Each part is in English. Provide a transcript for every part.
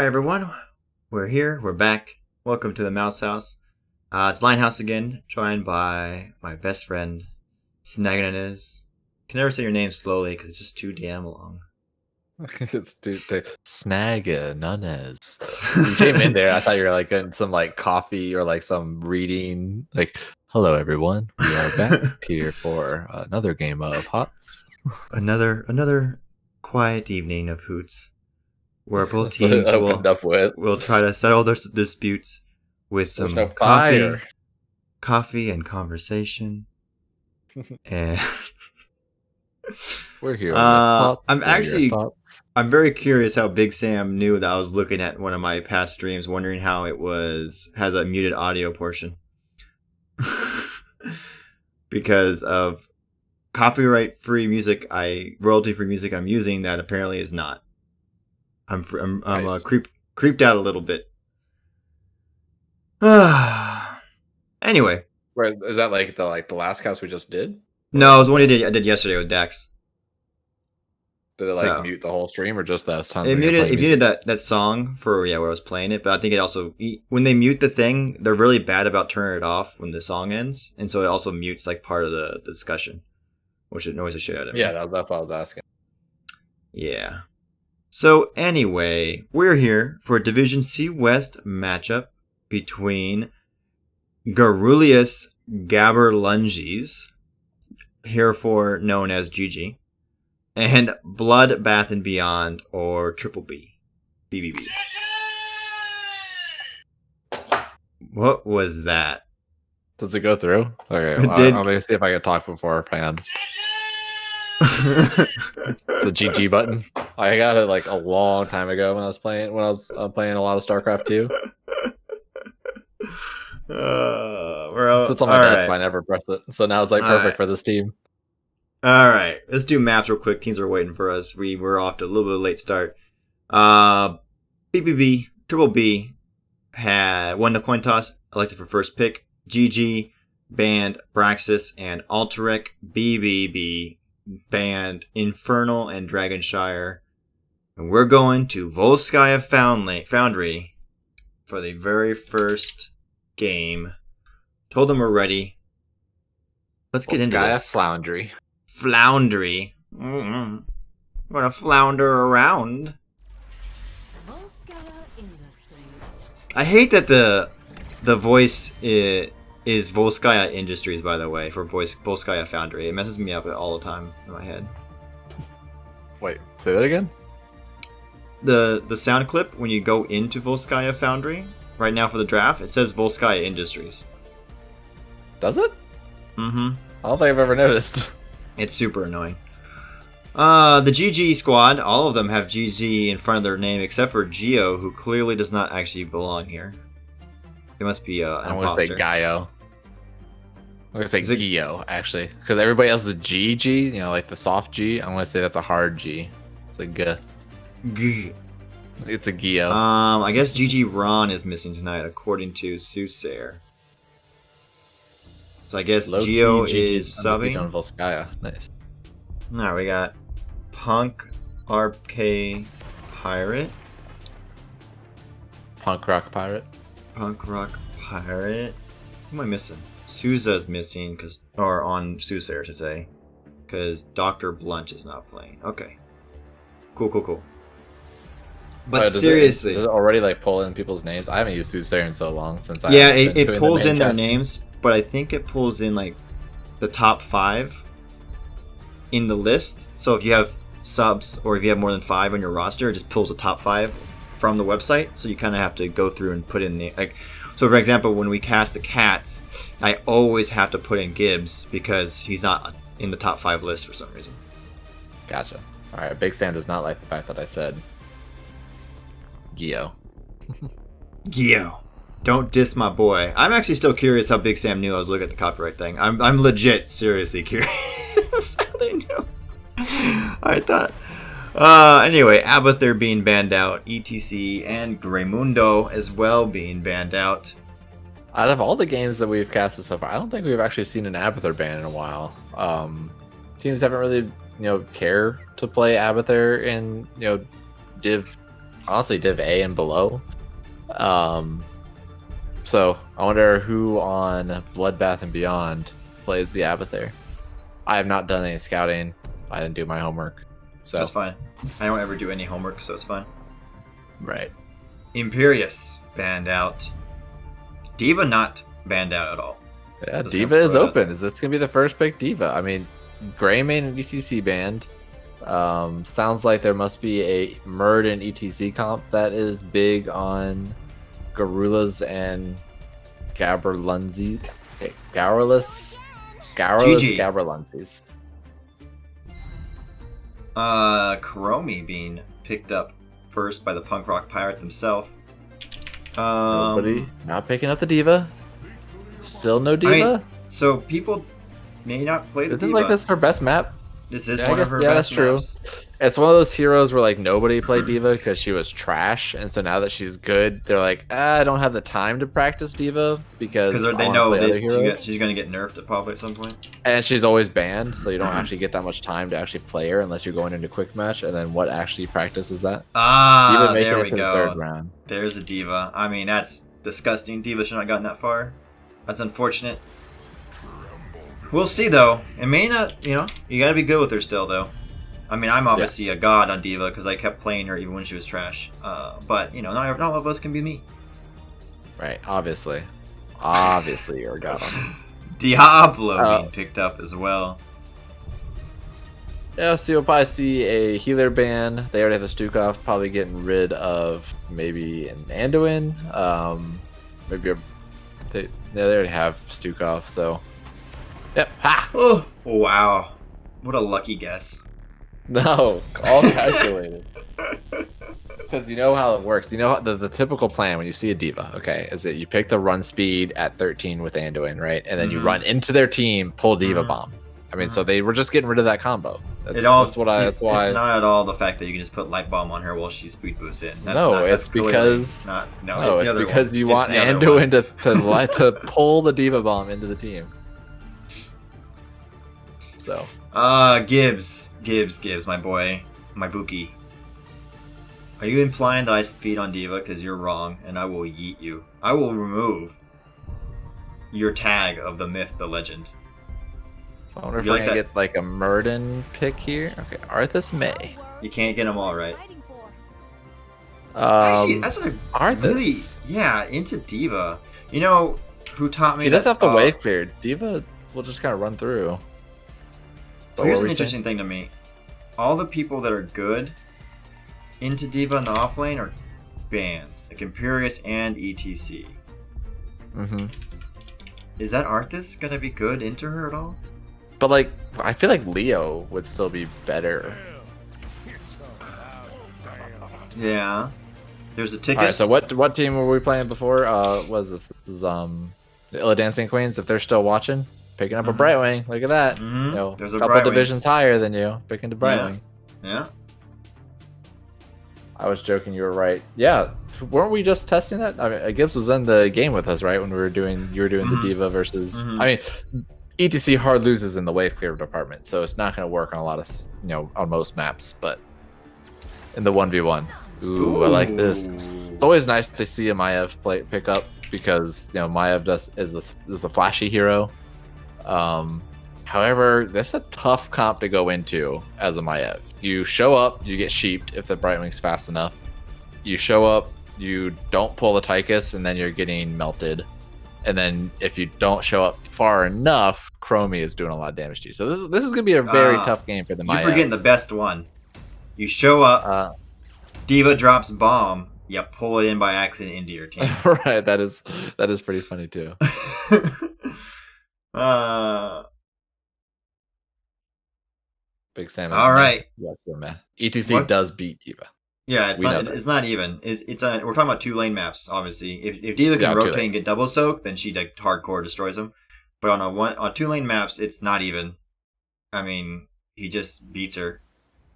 everyone. We're here. We're back. Welcome to the Mouse House. It's Linehouse again, joined by my best friend, Snagananez. Can never say your name slowly because it's just too damn long. It's Snagananez. You came in there, I thought you were like getting some like coffee or like some reading. Like, hello everyone, we are back here for another game of Hots. Another quiet evening of hoots, where both So teams opened up with will try to settle their disputes with some no fire. coffee and conversation. And We're here. With thoughts. I'm very curious how Big Sam knew that I was looking at one of my past streams, wondering how it has a muted audio portion. Because of copyright-free music, royalty-free music I'm using that apparently is not. I'm Nice. Creeped out a little bit. Anyway. Wait, is that like the last cast we just did? No, it was one I did yesterday with Dax. Did it mute the whole stream or just that time? It muted that song for where I was playing it, but I think it also, when they mute the thing, they're really bad about turning it off when the song ends, and so it also mutes like part of the discussion, which annoys the shit out of me. Yeah, that's what I was asking. Yeah. So anyway, we're here for a Division C West matchup between Garrulous Gaberlunzies, herefore known as GG, and Blood, Bath and Beyond, or Triple B, BBB. What was that? Does it go through? Okay, It did. I'm gonna see if I can talk beforehand. It's the GG button. I got it like a long time ago when I was playing playing a lot of StarCraft 2. It's on my desk, but I never pressed it. So now it's like perfect for this team. All right, let's do maps real quick. Teams are waiting for us. We were off to a little bit of a late start. BBB, Triple B had won the coin toss, elected for first pick. GG banned Braxis and Alterac. BBB banned Infernal and Dragonshire. And we're going to Volskaya Foundry for the very first game. Told them we're ready. Let's get into this. Foundry. Floundry. I'm gonna flounder around. I hate that the voice is Volskaya Industries, by the way, for Volskaya Foundry. It messes me up all the time in my head. Wait, say that again? The sound clip, when you go into Volskaya Foundry, right now for the draft, it says Volskaya Industries. Does it? Mm-hmm. I don't think I've ever noticed. It's super annoying. The GG squad, all of them have GG in front of their name except for Geo, who clearly does not actually belong here. It must be an I'm imposter. going to say Gaio. I'm going to say Gio, actually. Because everybody else is GG, you know, like the soft G. I'm going to say that's a hard G. It's a G. G. It's a Gio. I guess GG Ron is missing tonight, according to Soothsayer. So I guess Geo is subbing. Nice. Now we got Punk RK Pirate. Punk Rock Pirate. Punk Rock Pirate. Who am I missing? Souza's missing, or on Soothsayer to say, because Dr. Blunt is not playing. Okay. Cool. But seriously, does it already like pull in people's names? I haven't used Soothsayer in so long since I it pulls in their names, but I think it pulls in like the top 5 in the list. So if you have subs or if you have more than 5 on your roster, it just pulls the top 5 from the website. So you kind of have to go through and put in so for example, when we cast the Cats, I always have to put in Gibbs because he's not in the top 5 list for some reason. Gotcha. All right, Big Sam does not like the fact that I said Gio. Gio. Don't diss my boy. I'm actually still curious how Big Sam knew I was looking at the copyright thing. I'm legit, seriously curious how they knew. I thought. Anyway, Abathur being banned out, ETC and Greymundo as well being banned out. Out of all the games that we've casted so far, I don't think we've actually seen an Abathur ban in a while. Teams haven't really, care to play Abathur in, Div honestly Div A and below. So I wonder who on Bloodbath and Beyond plays the Abathur. I have not done any scouting. I didn't do my homework. So That's fine. I don't ever do any homework, so it's fine. right. Imperious banned out. Diva not banned out at all. Yeah, Just Diva gonna is throw it out open. there. Is this gonna be the first pick Diva? I mean, Greymane and ETC banned. Sounds like there must be a Murd and ETC comp that is big on Garrulous and Gaberlunzies. Garrulous, GG. Gaberlunzies. Chromie being picked up first by the punk rock pirate themselves. Nobody not picking up the Diva. Still no Diva. I mean, so people may not play the Isn't Diva. like this her best map? This is Yeah, I one of guess- her yeah, best that's true. maps. It's one of those heroes where like nobody played Diva because she was trash, and so now that she's good, they're like, I don't have the time to practice Diva because Because they I wanna know play other that heroes. she's going to get nerfed probably at some point. And she's always banned, so you don't actually get that much time to actually play her unless you're going into quick match. And then what actually practice is that? Ah, making there it we to the go. third round. There's a Diva. I mean, that's disgusting. Diva should not have gotten that far. That's unfortunate. We'll see, though. It may not, you got to be good with her still, though. I mean, I'm obviously a god on Diva because I kept playing her even when she was trash. But, not all of us can be me. Right, obviously. Obviously, you're a god on it. Diablo being picked up as well. Yeah, so you'll probably see a healer ban. They already have the Stukov, probably getting rid of maybe an Anduin. They already have Stukov, so. Yep, ha! Oh, wow. What a lucky guess. No, all calculated. Because you know how it works. You know the typical plan when you see a Diva, okay, is that you pick the run speed at 13 with Anduin, right? And then you run into their team, pull Diva Bomb. I mean, so they were just getting rid of that combo. It's That's why. It's not at all the fact that you can just put Light Bomb on her while she's speed boosted. It's because you It's want the other one. Anduin to pull the Diva Bomb into the team. So. Gibbs, my boy, my Buki. Are you implying that I speed on Diva? Because you're wrong, and I will yeet you. I will remove your tag of the myth, the legend. So I wonder if we're gonna get like a Murden pick here. Okay, Arthas May. You can't get them all right. Actually, that's a Arthas. really, into Diva. You know who taught me? He does have the wave cleared. Diva will just kind of run through. So here's an interesting thing to me. All the people that are good into Diva in the offlane are banned, like Imperious and ETC. Mm-hmm. Is that Arthas gonna be good into her at all? But like, I feel like Leo would still be better. Yeah. There's a ticket. Alright, so what team were we playing before? Was this? This is the Illa Dancing Queens. If they're still watching, picking up a Brightwing. Look at that. There's a couple Brightwing. divisions higher than you, picking the Brightwing. Yeah. I was joking. You were right. Yeah, weren't we just testing that? I mean, Gibbs was in the game with us, right? When you were doing the Diva versus. I mean, ETC hard loses in the wave clear department, so it's not going to work on a lot of on most maps, but in the 1v1. Ooh, I like this. It's always nice to see a Maiev pick up because Maiev is the flashy hero. However, that's a tough comp to go into as a Maiev. You show up, you get sheeped if the Brightwing's fast enough. You show up, you don't pull the Tychus, and then you're getting melted. And then if you don't show up far enough, Chromie is doing a lot of damage to you. So this is going to be a very tough game for the Maiev. You're forgetting the best one. You show up, Diva drops bomb, you pull it in by accident into your team. Right, that is pretty funny too. Big Sam. All right. ETC does beat Diva. Yeah, it's not even. We're talking about 2 lane maps, obviously. If Diva can rotate and get double soak, then she hardcore destroys them. But on 2 lane maps, it's not even. I mean, he just beats her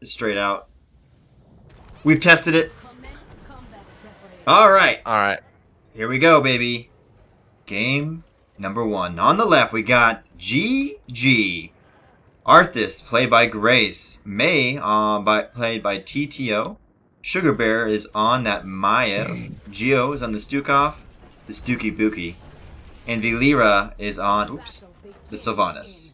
straight out. We've tested it. All right. Here we go, baby. Game number 1. On the left, we got GG. Arthas, played by Grace. May, played by TTO. Sugar Bear is on that Maiev. Geo is on the Stukov, the Stuki Buki. And Vilira is on, the Sylvanas.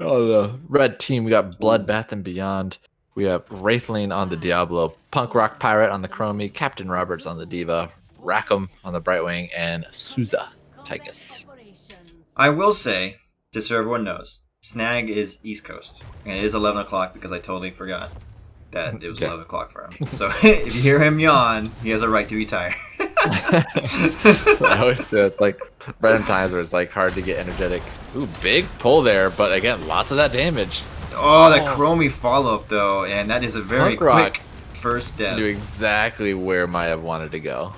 Oh, the red team, we got Bloodbath and Beyond. We have Wraithling on the Diablo, Punk Rock Pirate on the Chromie, Captain Roberts on the Diva, Rackham on the Brightwing, and Souza Tychus. I will say, just so everyone knows, Snag is East Coast. And it is 11 o'clock because I totally forgot that it was 11 o'clock for him. So if you hear him yawn, he has a right to be tired. I always do. It's like random times where it's like hard to get energetic. Ooh, big pull there, but again, lots of that damage. Oh, that Chromie follow-up though, and that is a very quick first step. Knew exactly where Maiev wanted to go.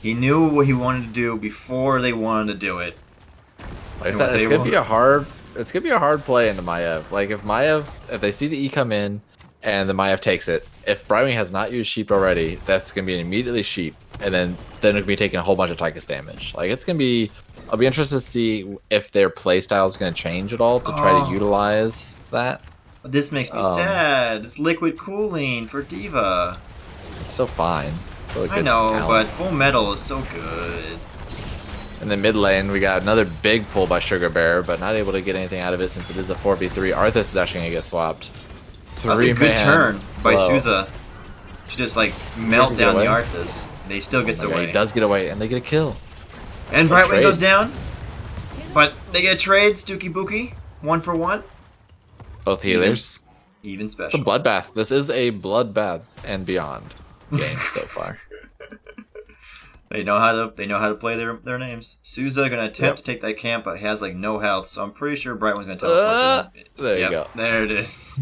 He knew what he wanted to do before they wanted to do it. Like I said, it's gonna be a hard play into Maiev. Like if they see the E come in and the Maiev takes it, if Brightwing has not used Sheep already, that's gonna be immediately Sheep, and then it'll be taking a whole bunch of Tychus damage. Like it's gonna be. I'll be interested to see if their playstyle is going to change at all to try to utilize that. This makes me sad. It's liquid cooling for Diva. It's still fine. Still I know, but Full Metal is so good. In the mid lane, we got another big pull by Sugar Bear, but not able to get anything out of it since it is a 4v3. Arthas is actually going to get swapped. That's a good turn by Souza to just like melt down the Arthas. They still gets away. He does get away, and they get a kill. And Brightwing goes down, but they get a trade, Stuki Buki, 1-for-1. Both healers. Even special. It's a bloodbath. This is a bloodbath and beyond game so far. They know how to play their names. Souza gonna attempt to take that camp, but has like no health, so I'm pretty sure Brightwing's gonna teleport. There you go. There it is.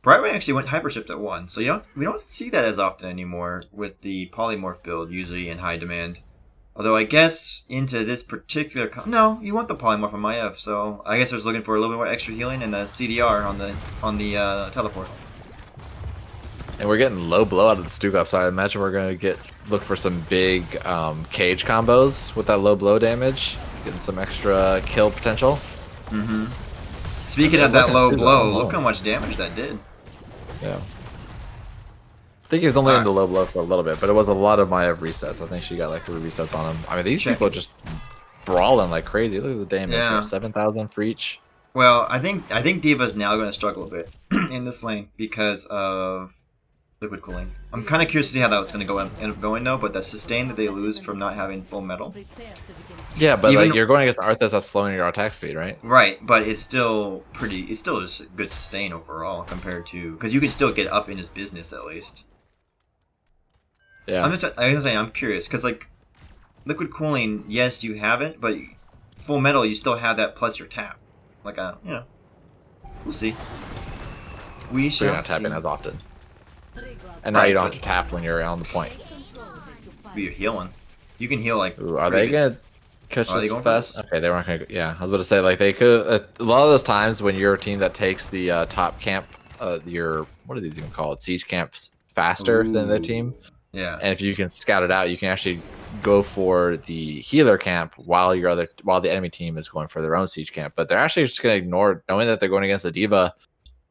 Brightwing actually went hypershipped at 1, so we don't see that as often anymore with the polymorph build, usually in high demand. Although I guess into this particular no, you want the polymorph on Maiev, so I guess I was looking for a little bit more extra healing and the CDR on the teleport. And we're getting low blow out of the Stukov side. I imagine we're gonna look for some big cage combos with that low blow damage, getting some extra kill potential. Mm-hmm. Speaking of that low blow, look how much damage that did. Yeah. I think he was only in the low blow for a little bit, but it was a lot of Maiev resets. I think she got like 3 resets on him. I mean, these people are just brawling like crazy. Look at the damage. Yeah. 7,000 for each. Well, I think Diva's now going to struggle a bit in this lane because of liquid cooling. I'm kind of curious to see how that's going to end up going though, but the sustain that they lose from not having full metal. Yeah, but like you're going against Arthas that's slowing your attack speed, right? Right, but it's still just good sustain overall compared to because you can still get up in his business at least. Yeah, I'm curious because like liquid cooling, yes, you have it, but full metal, you still have that plus your tap. Like we'll see. We shall You're not tapping as often, and now you don't have to tap when you're on the point. You're healing. You can heal like. Ooh, are they gonna catch this fast? Okay, they weren't gonna. Yeah, I was about to say like they could. A lot of those times when you're a team that takes the top camp, what are these even called? Siege camps faster than the team. Yeah. And if you can scout it out, you can actually go for the healer camp while the enemy team is going for their own siege camp. But they're actually just gonna ignore, knowing that they're going against the Diva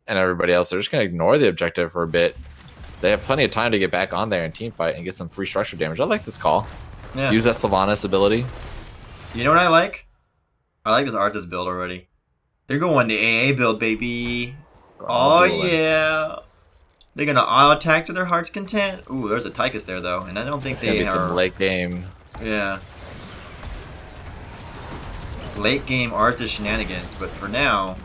and everybody else. They're just gonna ignore the objective for a bit. They have plenty of time to get back on there and team fight and get some free structure damage. I like this call. Yeah. Use that Sylvanas ability. You know what I like? I like this Arthas build already. They're going the AA build, baby. Oh yeah. They're gonna auto attack to their heart's content. Ooh, there's a Tychus there though, and I don't think they are. Some late game. Yeah. Late game Arthas shenanigans, but for now,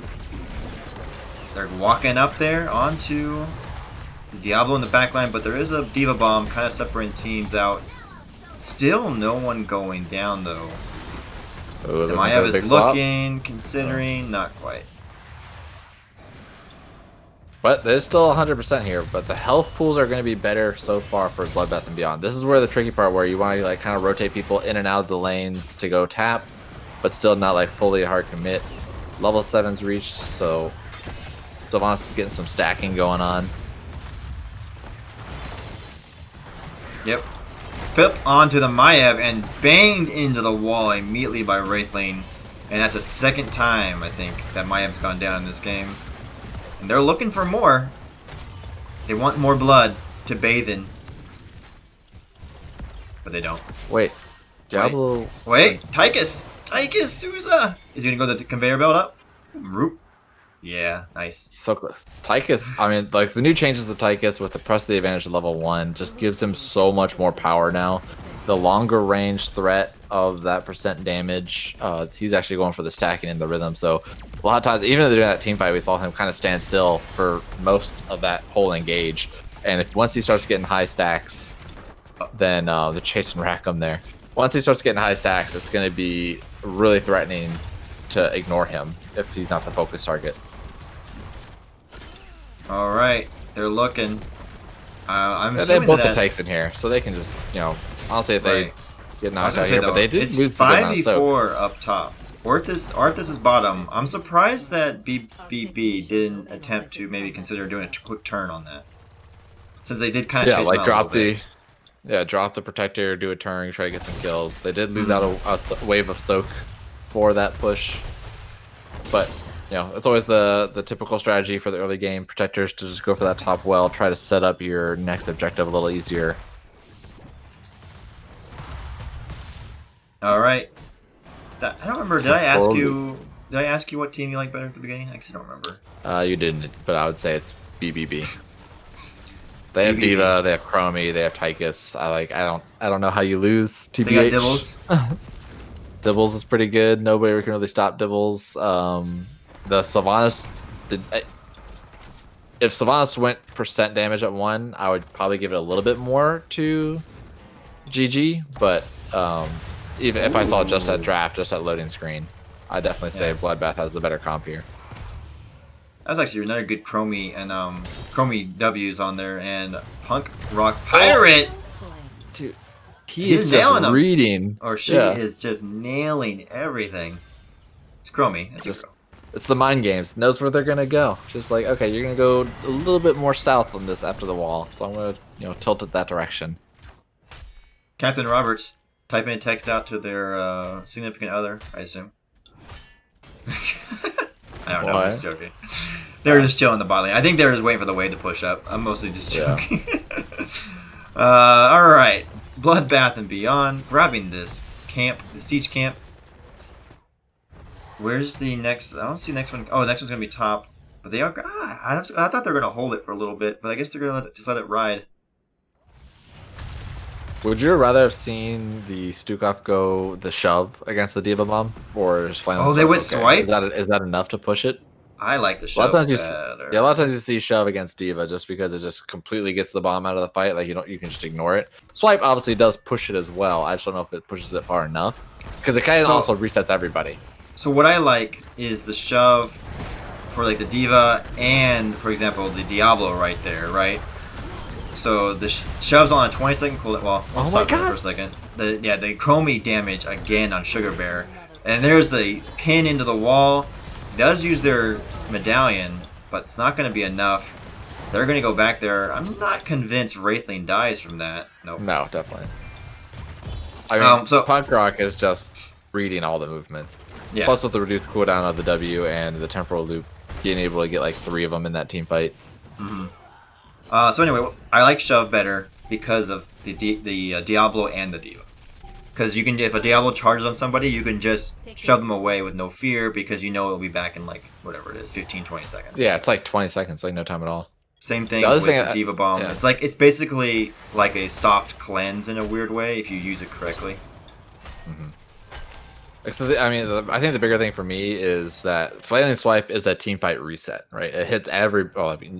they're walking up there onto Diablo in the backline, but there is a Diva bomb kind of separating teams out. Still no one going down though. Maiev is looking, considering, not quite. But there's still 100% here, but the health pools are going to be better so far for Bloodbath and Beyond. This is where the tricky part, where you want to like kind of rotate people in and out of the lanes to go tap, but still not like fully a hard commit. Level 7's reached, so Sylvanas is getting some stacking going on. Yep. Flip onto the Maiev and banged into the wall immediately by Wraithling. And that's the second time, I think, that Maev's gone down in this game. And they're looking for more. They want more blood to bathe in. But they don't. Wait. Diablo... Wait. Tychus! Tychus Souza! Is he gonna go the conveyor belt up? Roop. Yeah, nice. So close. Tychus, I mean, like, the new changes to Tychus with the press of the advantage at level 1 just gives him so much more power now. The longer range threat of that percent damage, he's actually going for the stacking and the rhythm. So a lot of times, even during that team fight, we saw him kind of stand still for most of that whole engage. And if once he starts getting high stacks, then the chase and rack him there. Once he starts getting high stacks, it's going to be really threatening to ignore him if he's not the focus target. All right, they're looking. I'm They have both that... the takes in here, so they can just, you know, honestly, if they get knocked out say, here, though, but they did it's lose 5v4 up top. Arthas is bottom. I'm surprised that BBB didn't attempt to maybe consider doing a quick turn on that, since they did kind of chase him out drop the protector, do a turn, try to get some kills. They did lose out a wave of soak for that push, but you know, it's always the typical strategy for the early game protectors to just go for that top well, try to set up your next objective a little easier. All right. I don't remember. Did I ask you? Did I ask you what team you like better at the beginning? I actually don't remember. You didn't, but I would say it's BBB. They have Diva, they have Chromie, they have Tychus. I don't know how you lose TBH. They got Dibbles. Dibbles is pretty good. Nobody can really stop Dibbles. The Sylvanas did. If Sylvanas went percent damage at 1, I would probably give it a little bit more to GG. But even if I saw just that draft, just that loading screen, I definitely say Bloodbath has the better comp here. That was actually another good Chromie and Chromie W's on there, and Punk Rock Pirate. Dude, he's just reading. Or she is just nailing everything. It's Chromie. It's the mind games. Knows where they're gonna go. Just like, okay, you're gonna go a little bit more south on this after the wall, so I'm gonna tilt it that direction. Captain Roberts typing a text out to their significant other, I assume. I don't know. I'm just joking. They were just chilling the bot lane. I think they were just waiting for the wave to push up. I'm mostly just joking. All right, Bloodbath and Beyond, grabbing this camp, the siege camp. Where's the next? I don't see the next one. Oh, the next one's gonna be top. But they are. I thought they were gonna hold it for a little bit, but I guess they're gonna just let it ride. Would you rather have seen the Stukov go the shove against the Diva Bomb, or just finally? Oh, they went swipe. Is that enough to push it? I like the shove. A lot of times you see shove against Diva just because it just completely gets the bomb out of the fight. Like you can just ignore it. Swipe obviously does push it as well. I just don't know if it pushes it far enough because it kind of also resets everybody. So what I like is the shove for like the Diva and, for example, the Diablo right there, right? So the shove's on a 20-second cooldown. Well, I'll stop there for a second. The Chromie damage again on Sugar Bear, and there's the pin into the wall. It does use their medallion, but it's not going to be enough. They're going to go back there. I'm not convinced Wraithling dies from that. Nope. No, definitely. I mean, so Punk Rock is just reading all the movements. Yeah. Plus with the reduced cooldown of the W and the temporal loop, being able to get like 3 of them in that team fight. Mm-hmm. So anyway, I like shove better because of the Diablo and the Diva. Because you can, if a Diablo charges on somebody, you can just shove them away with no fear because you know it'll be back in like whatever it is, 15, 20 seconds. Yeah, it's like 20 seconds, like no time at all. Same thing with the Diva Bomb. Yeah. It's basically like a soft cleanse in a weird way if you use it correctly. Mm-hmm. I mean, I think the bigger thing for me is that Flailing Swipe is a team fight reset, right? It hits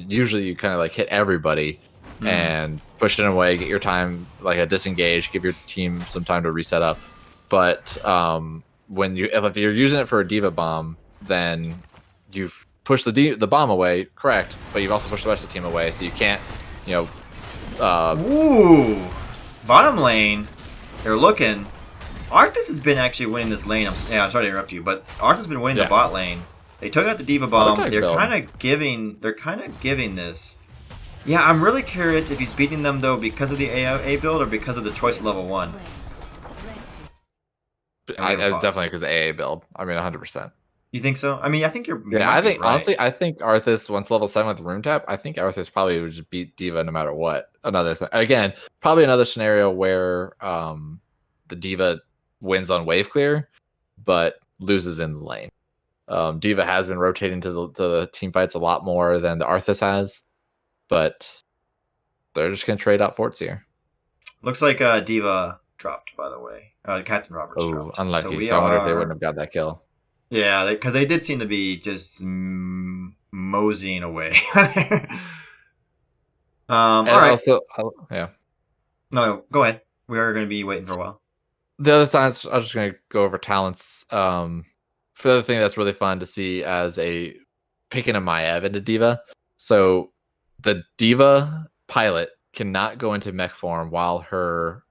usually you kind of like hit everybody and push it away, get your time, like a disengage, give your team some time to reset up. But if you're using it for a Diva Bomb, then you've pushed the bomb away, correct? But you've also pushed the rest of the team away, so you can't, Ooh, bottom lane, they're looking. Arthas has been actually winning this lane. I'm sorry to interrupt you, but Arthas has been winning the bot lane. They took out the Diva Bomb. They're kind of giving this. Yeah, I'm really curious if he's beating them though because of the A build or because of the choice of level 1. I definitely because of the AA build. I mean, 100%. You think so? I mean, I think you Yeah, might I be think right. honestly, I think Arthas once level 7 with room tap, I think Arthas probably would just beat D.Va no matter what. Another thing, again, probably another scenario where the D.Va wins on wave clear, but loses in the lane. D.Va has been rotating to the team fights a lot more than the Arthas has, but they're just gonna trade out forts here. Looks like Diva dropped, by the way. Captain Roberts Oh, dropped. So unlucky. we So I wonder if they wouldn't are. have got that kill. Yeah, because they did seem to be just moseying away. All And right. also, yeah. No, go ahead. We are going to be waiting for a while. The other times, I was just gonna go over talents. For the other thing that's really fun to see as a picking a Maiev into D.Va. So the D.Va pilot cannot go into mech form while her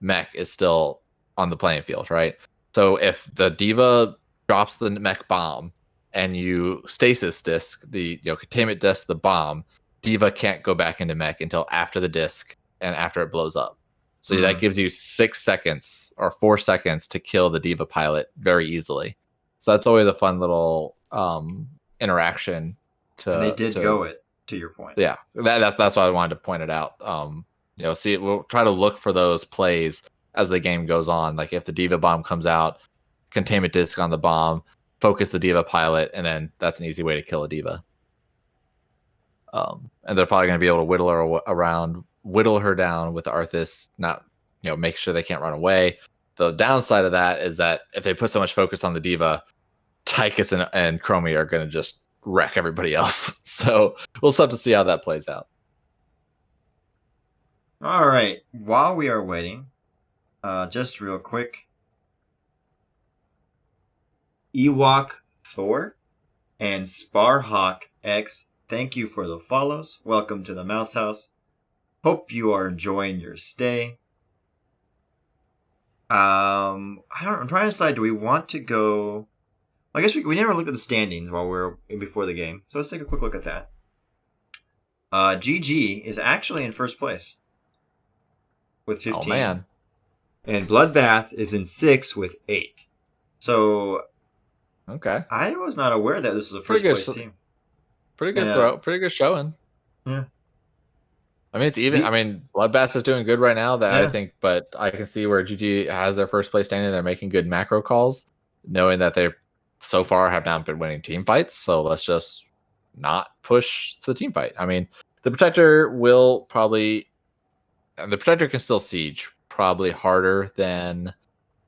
mech is still on the playing field, right? So if the D.Va drops the mech bomb and you stasis disc the containment disc the bomb, D.Va can't go back into mech until after the disc and after it blows up. So that gives you 6 seconds or 4 seconds to kill the D.Va pilot very easily. So that's always a fun little interaction And they to did go it, to your point. yeah, that's why I wanted to point it out. See, we'll try to look for those plays as the game goes on. Like if the D.Va bomb comes out, containment disc on the bomb, focus the D.Va pilot, and then that's an easy way to kill a D.Va. And they're probably going to be able to whittle her down with the Arthas, not make sure they can't run away. The downside of that is that if they put so much focus on the D.Va, Tychus and Chromie are going to just wreck everybody else. So we'll just have to see how that plays out. All right. While we are waiting, just real quick, Ewok Thor and Sparhawk X, thank you for the follows. Welcome to the Mouse House. Hope you are enjoying your stay. I'm trying to decide. Do we want to go? I guess we never looked at the standings while we're before the game, so let's take a quick look at that. GG is actually in first place with 15. Oh man! And Bloodbath is in 6 with 8. So okay, I was not aware that this was a first place team. Pretty good throw. Pretty good showing. Yeah. I mean, it's even. I mean, Bloodbath is doing good right now. I think, but I can see where GG has their first place standing. They're making good macro calls, knowing that they so far have not been winning team fights. So let's just not push the team fight. I mean, the Protector will probably. The Protector can still siege probably harder than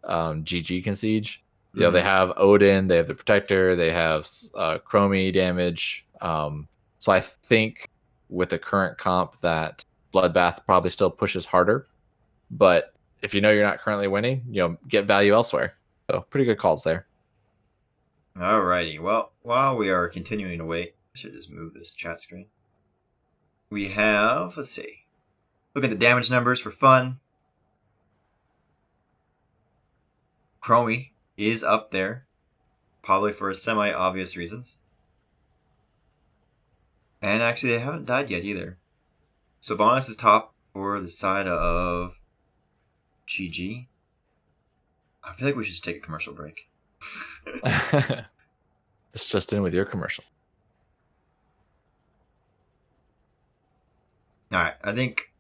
GG can siege. They have Odin, they have the Protector, they have Chromie damage. So I think with the current comp that Bloodbath probably still pushes harder. But if you know you're not currently winning, get value elsewhere. So pretty good calls there. Alrighty. Well, while we are continuing to wait, I should just move this chat screen. We have, let's see. Look at the damage numbers for fun. Chromie is up there, probably for semi-obvious reasons. And actually, they haven't died yet either. So Bonus is top for the side of GG. I feel like we should just take a commercial break. It's just in with your commercial. Alright, I think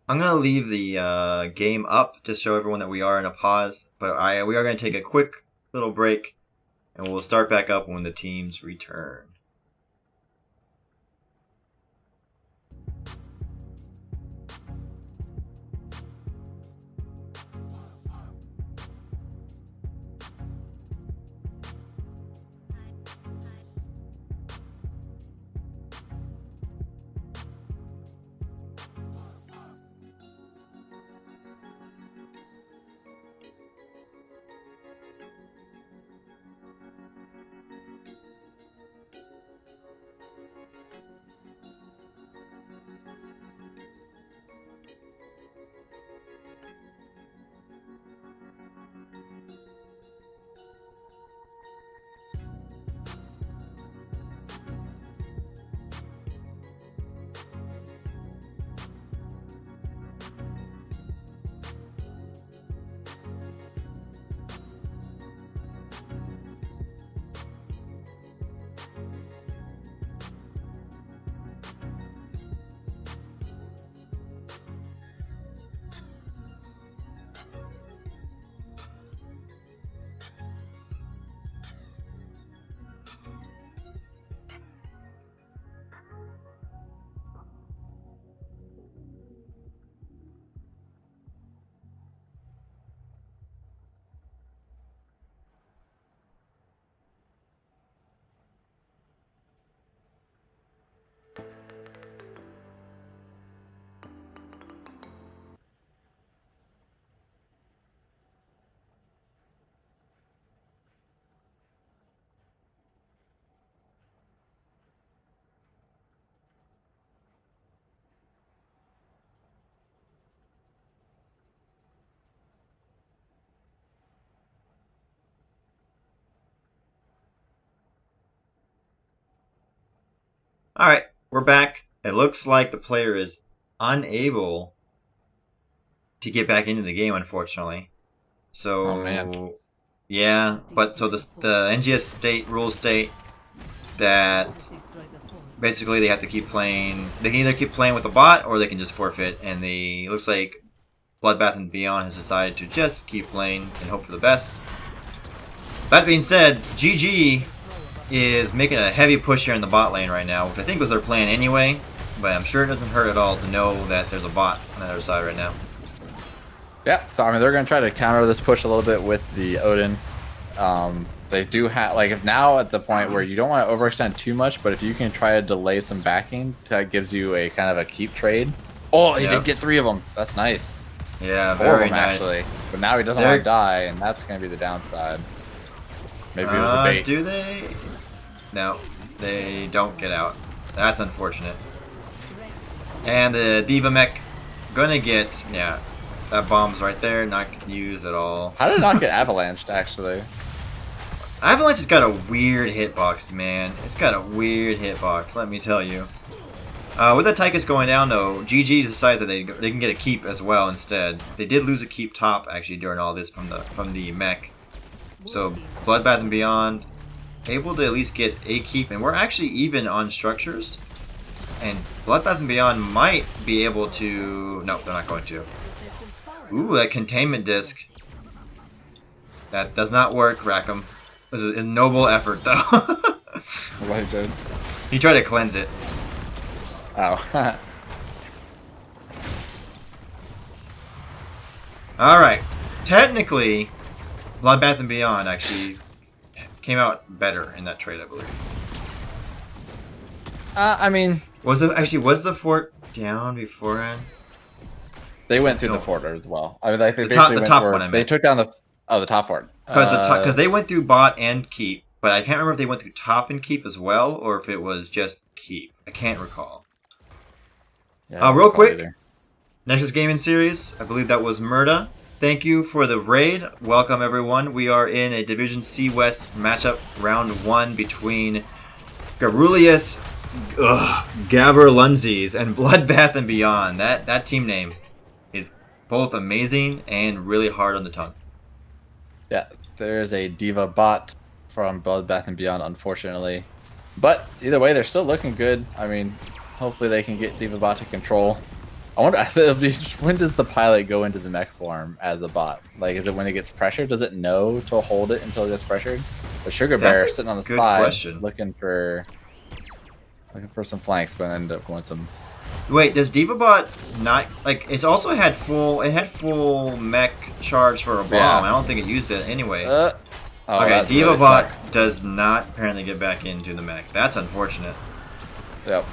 I'm going to leave the game up to show everyone that we are in a pause. But we are going to take a quick little break. And we'll start back up when the teams return. All right, we're back. It looks like the player is unable to get back into the game, unfortunately. So, Oh man. yeah, but so the NGS rules state that basically they have to keep playing. They can either keep playing with the bot or they can just forfeit. And it looks like Bloodbath and Beyond has decided to just keep playing and hope for the best. That being said, GG is making a heavy push here in the bot lane right now, which I think was their plan anyway. But I'm sure it doesn't hurt at all to know that there's a bot on the other side right now. Yeah, so I mean they're gonna try to counter this push a little bit with the Odin. They do have if now at the point where you don't want to overextend too much, but if you can try to delay some backing, that gives you a kind of a keep trade. Oh, he did get 3 of them. That's nice. Yeah, very nice. Actually, but now he doesn't want to die, and that's gonna be the downside. Maybe it was a bait. Do they? No, they don't get out. That's unfortunate. And the Diva mech gonna get that bomb's right there, not used at all. How did it not get avalanched actually? Avalanche has got a weird hitbox, man. It's got a weird hitbox, let me tell you. With the Tychus going down, though, GG decides that they can get a keep as well instead. They did lose a keep top, actually, during all this from the mech. So, Bloodbath and Beyond, able to at least get a keep. And we're actually even on structures. And Bloodbath and Beyond might be able to... No, they're not going to. Ooh, that containment disc. That does not work, Rackham. It was a noble effort, though. What he did? He tried to cleanse it. Oh. Alright. Technically, Bloodbath and Beyond actually came out better in that trade, I believe. I mean... Was the fort down beforehand? They went through the fort as well. I mean, like they the top one, I meant. They took down the top fort. Because they went through bot and keep, but I can't remember if they went through top and keep as well, or if it was just keep. I can't recall. Yeah, real quick, Nexus Gaming Series, I believe that was Murda. Thank you for the raid. Welcome, everyone. We are in a Division C West matchup, round 1 between Garrulous, Gaberlunzies, and Bloodbath and Beyond. That team name is both amazing and really hard on the tongue. Yeah, there's a Diva bot from Bloodbath and Beyond, unfortunately. But either way, they're still looking good. I mean, hopefully they can get Diva bot to control. I wonder, when does the pilot go into the mech form as a bot? Like, is it when it gets pressured? Does it know to hold it until it gets pressured? The Sugar Bear sitting on the side, looking for some flanks, but ended up going some. Wait, does DivaBot not it's also had full mech charge for a bomb? Yeah. I don't think it used it anyway. Okay, DivaBot does not apparently get back into the mech. That's unfortunate. Yep.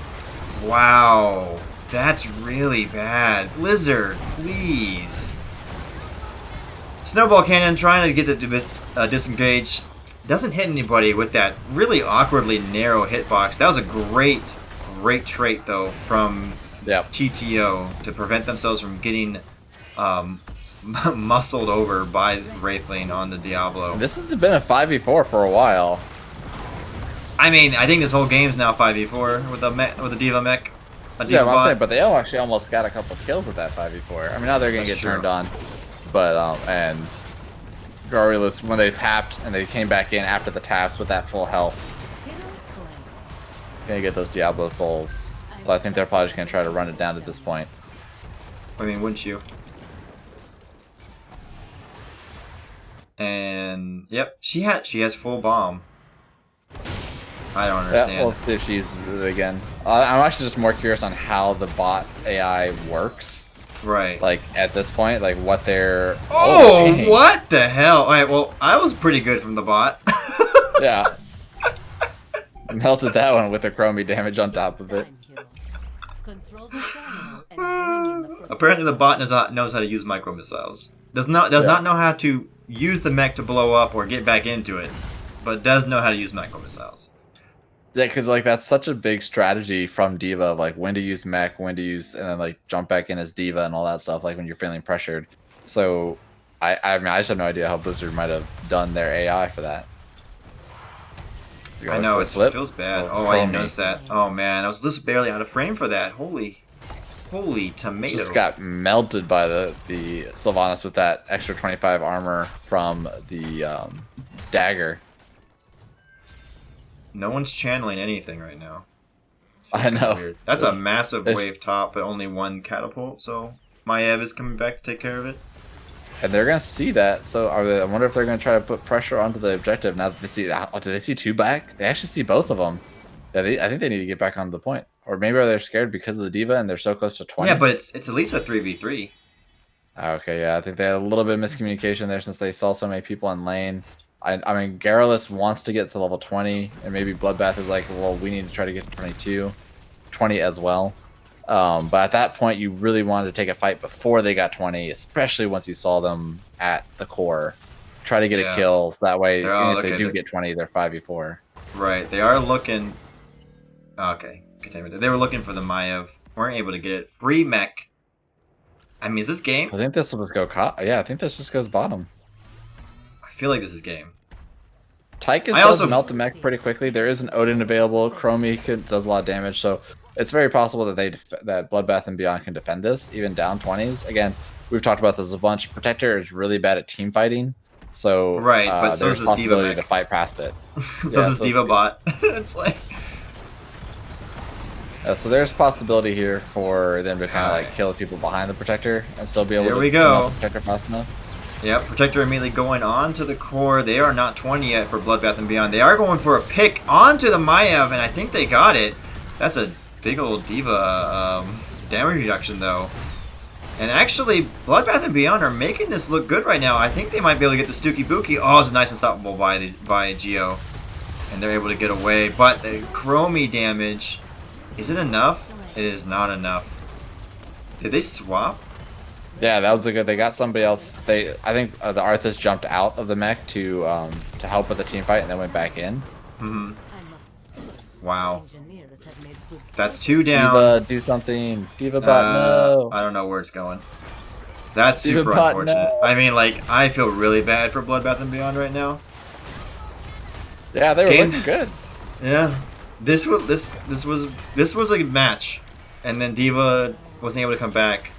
Wow, that's really bad. Blizzard, please. Snowball Cannon trying to get the disengage. Doesn't hit anybody with that really awkwardly narrow hitbox. That was a great trait, though, from TTO to prevent themselves from getting muscled over by Wraithling on the Diablo. This has been a 5v4 for a while. I mean, I think this whole game's now 5v4 with the Diva mech. Yeah, I'm saying, but they actually almost got a couple kills with that 5v4. I mean, now they're going to get turned on. But, and Garrulous, when they tapped and they came back in after the taps with that full health, gonna get those Diablo souls. So I think they're probably just gonna try to run it down at this point. I mean, wouldn't you? And yep, she has full bomb. I don't understand. Yeah, we'll see if she uses it again. I'm actually just more curious on how the bot AI works. Right. Like at this point, like what they're. Oh, what the hell! All right, well, I was pretty good from the bot. Yeah. Melted that one with the chromie damage on top of it. Apparently the bot knows how to use micro missiles. Does not know how to use the mech to blow up or get back into it, but does know how to use micro missiles. Yeah, because like that's such a big strategy from Diva of like when to use mech, when to use, and then like jump back in as Diva and all that stuff. Like when you're feeling pressured. So I mean I just have no idea how Blizzard might have done their AI for that. I know, it flip. feels bad. Oh, I didn't notice that. Oh man, I was just barely out of frame for that. Holy tomato. Just got melted by the Sylvanas with that extra 25 armor from the dagger. No one's channeling anything right now. I know. Weird. That's a massive wave top, but only one catapult, so Maev is coming back to take care of it. And they're gonna see that. So I wonder if they're gonna try to put pressure onto the objective now that they see. Oh, do they see 2 back? They actually see both of them. Yeah, I think they need to get back onto the point. Or maybe they're scared because of the diva and they're so close to 20. Yeah, but it's at least a 3v3. Okay, yeah, I think they had a little bit of miscommunication there since they saw so many people in lane. I mean, Garrulous wants to get to level 20, and maybe Bloodbath is like, well, we need to try to get to 22, 20 as well. But at that point, you really wanted to take a fight before they got 20, especially once you saw them at the core. Try to get a kill, so that way, if they do get 20, they're 5v4. Right, they are looking... Okay, continue. They were looking for the Maev. Weren't able to get it. Free mech. I mean, is this game? I think this will just go... Yeah, I think this just goes bottom. I feel like this is game. Tychus does melt the mech pretty quickly. There is an Odin available. Chromie does a lot of damage, so it's very possible that that Bloodbath and Beyond can defend this, even down 20s. Again, we've talked about this a bunch. Protector is really bad at team fighting, so but so there's is possibility Diva to fight past it. So is Diva bot. It's like... So there's possibility here for them to kind of like kill people behind the Protector and still be able to go. Protector fast enough. Yep, Protector immediately going on to the core. They are not 20 yet for Bloodbath and Beyond. They are going for a pick onto the Maev, and I think they got it. That's a big old Diva damage reduction, though. And actually, Bloodbath and Beyond are making this look good right now. I think they might be able to get the Stooky Bookie. Oh, it's a nice unstoppable by Geo. And they're able to get away. But the Chromie damage, is it enough? It is not enough. Did they swap? Yeah, that was a good. They got somebody else. I think the Arthas jumped out of the mech to help with the team fight and then went back in. Mm-hmm. Wow. That's 2 down. Diva, do something. Diva bot, no. I don't know where it's going. That's Diva super bot, unfortunate. no. I mean, like, I feel really bad for Bloodbath and Beyond right now. Yeah, they were looking good. Yeah, this was a match, and then Diva wasn't able to come back,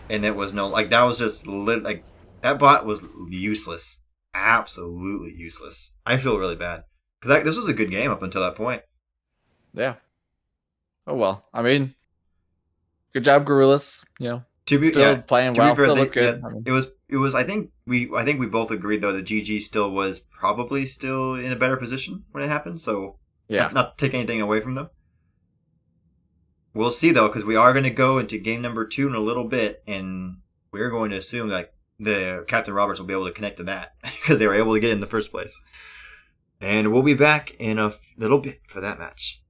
and it was that was just that bot was useless, absolutely useless. I feel really bad because this was a good game up until that point. Yeah. Oh well. I mean, good job, Garrulous. You know, still playing well. Still look good. Yeah, it was. I think we both agreed though that GG still was probably still in a better position when it happened. So yeah, not take anything away from them. We'll see though, because we are going to go into game number 2 in a little bit, and we're going to assume that the Captain Roberts will be able to connect to that because they were able to get in the first place. And we'll be back in a little bit for that match.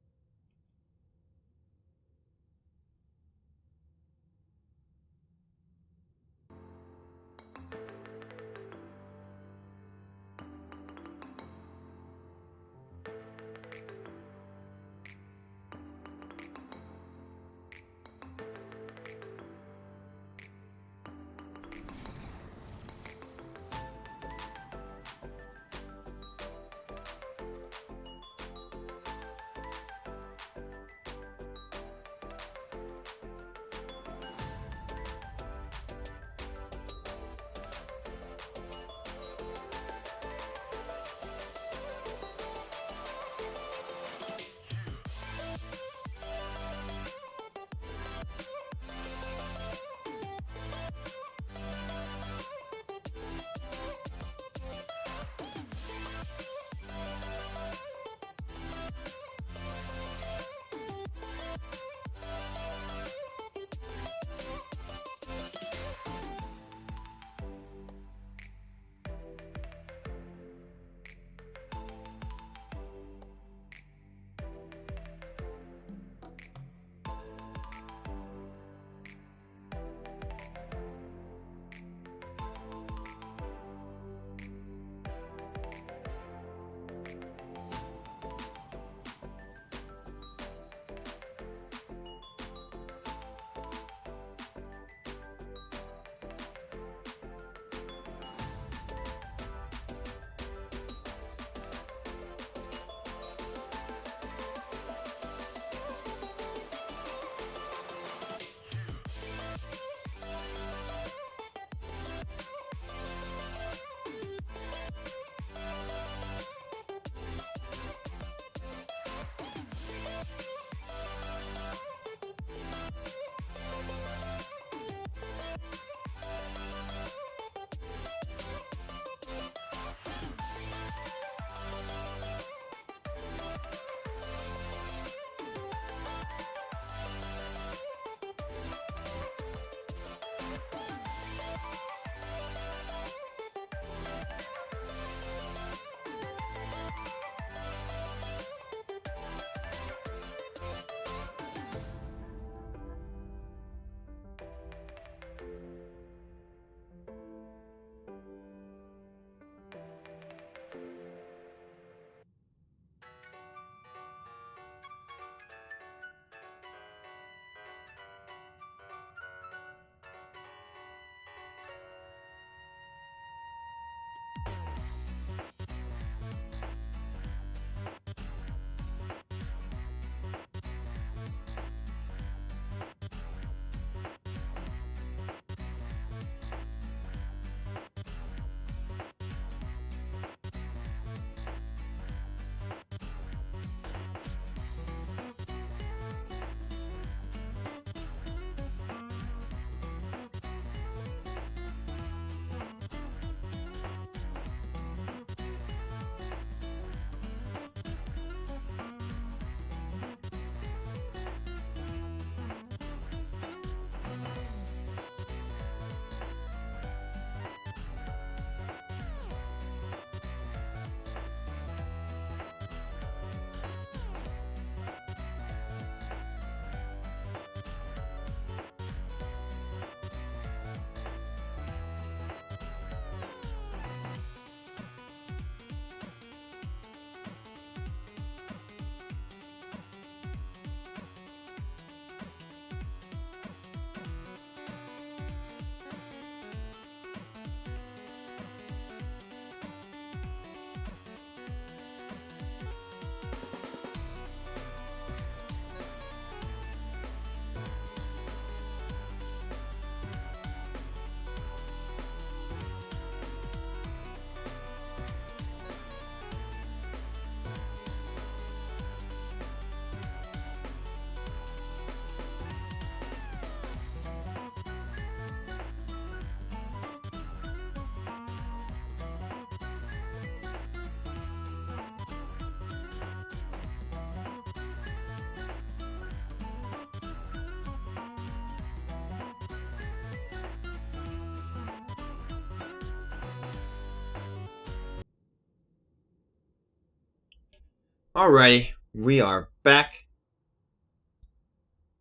Alrighty, we are back.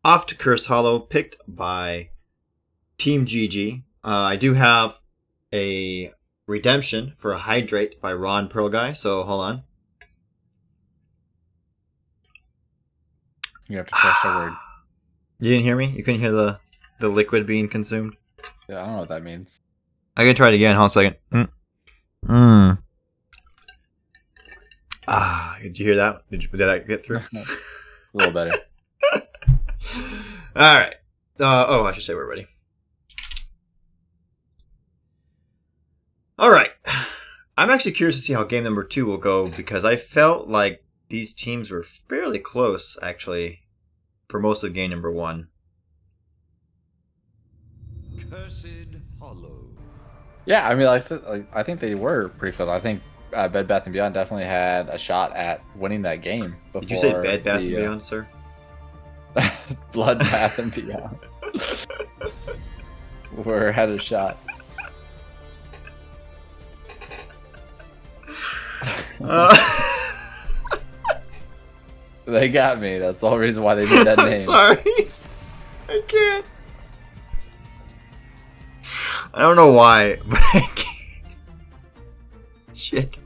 Off to Cursed Hollow, picked by Team GG. I do have a redemption for a Hydrate by Ron Pearl Guy, so hold on. You have to trust your word. You didn't hear me? You couldn't hear the liquid being consumed? Yeah, I don't know what that means. I can try it again. Hold on a second. Did you hear that? Did that get through? A little better. Alright. I should say we're ready. Alright. I'm actually curious to see how game number 2 will go, because I felt like these teams were fairly close, actually, for most of game number 1. Cursed Hollow. Yeah, I mean, like I think they were pretty close. I think Bed Bath & Beyond definitely had a shot at winning that game. Did you say Bed Bath & Beyond, sir? Blood Bath & Beyond. Had a shot. They got me. That's the whole reason why they made that name. I'm sorry. I can't. I don't know why, but I can't. Shit.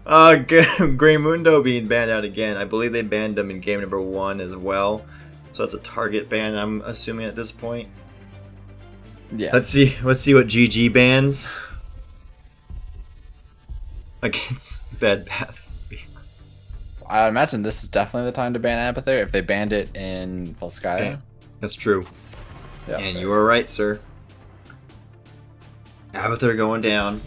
Greymundo being banned out again. I believe they banned them in game number 1 as well. So that's a target ban, I'm assuming, at this point. Yeah. Let's see what GG bans against Bed Bath. I imagine this is definitely the time to ban Abathur if they banned it in Volskaya. Yeah, that's true. Yeah, and you are right, sir. Abathur going down.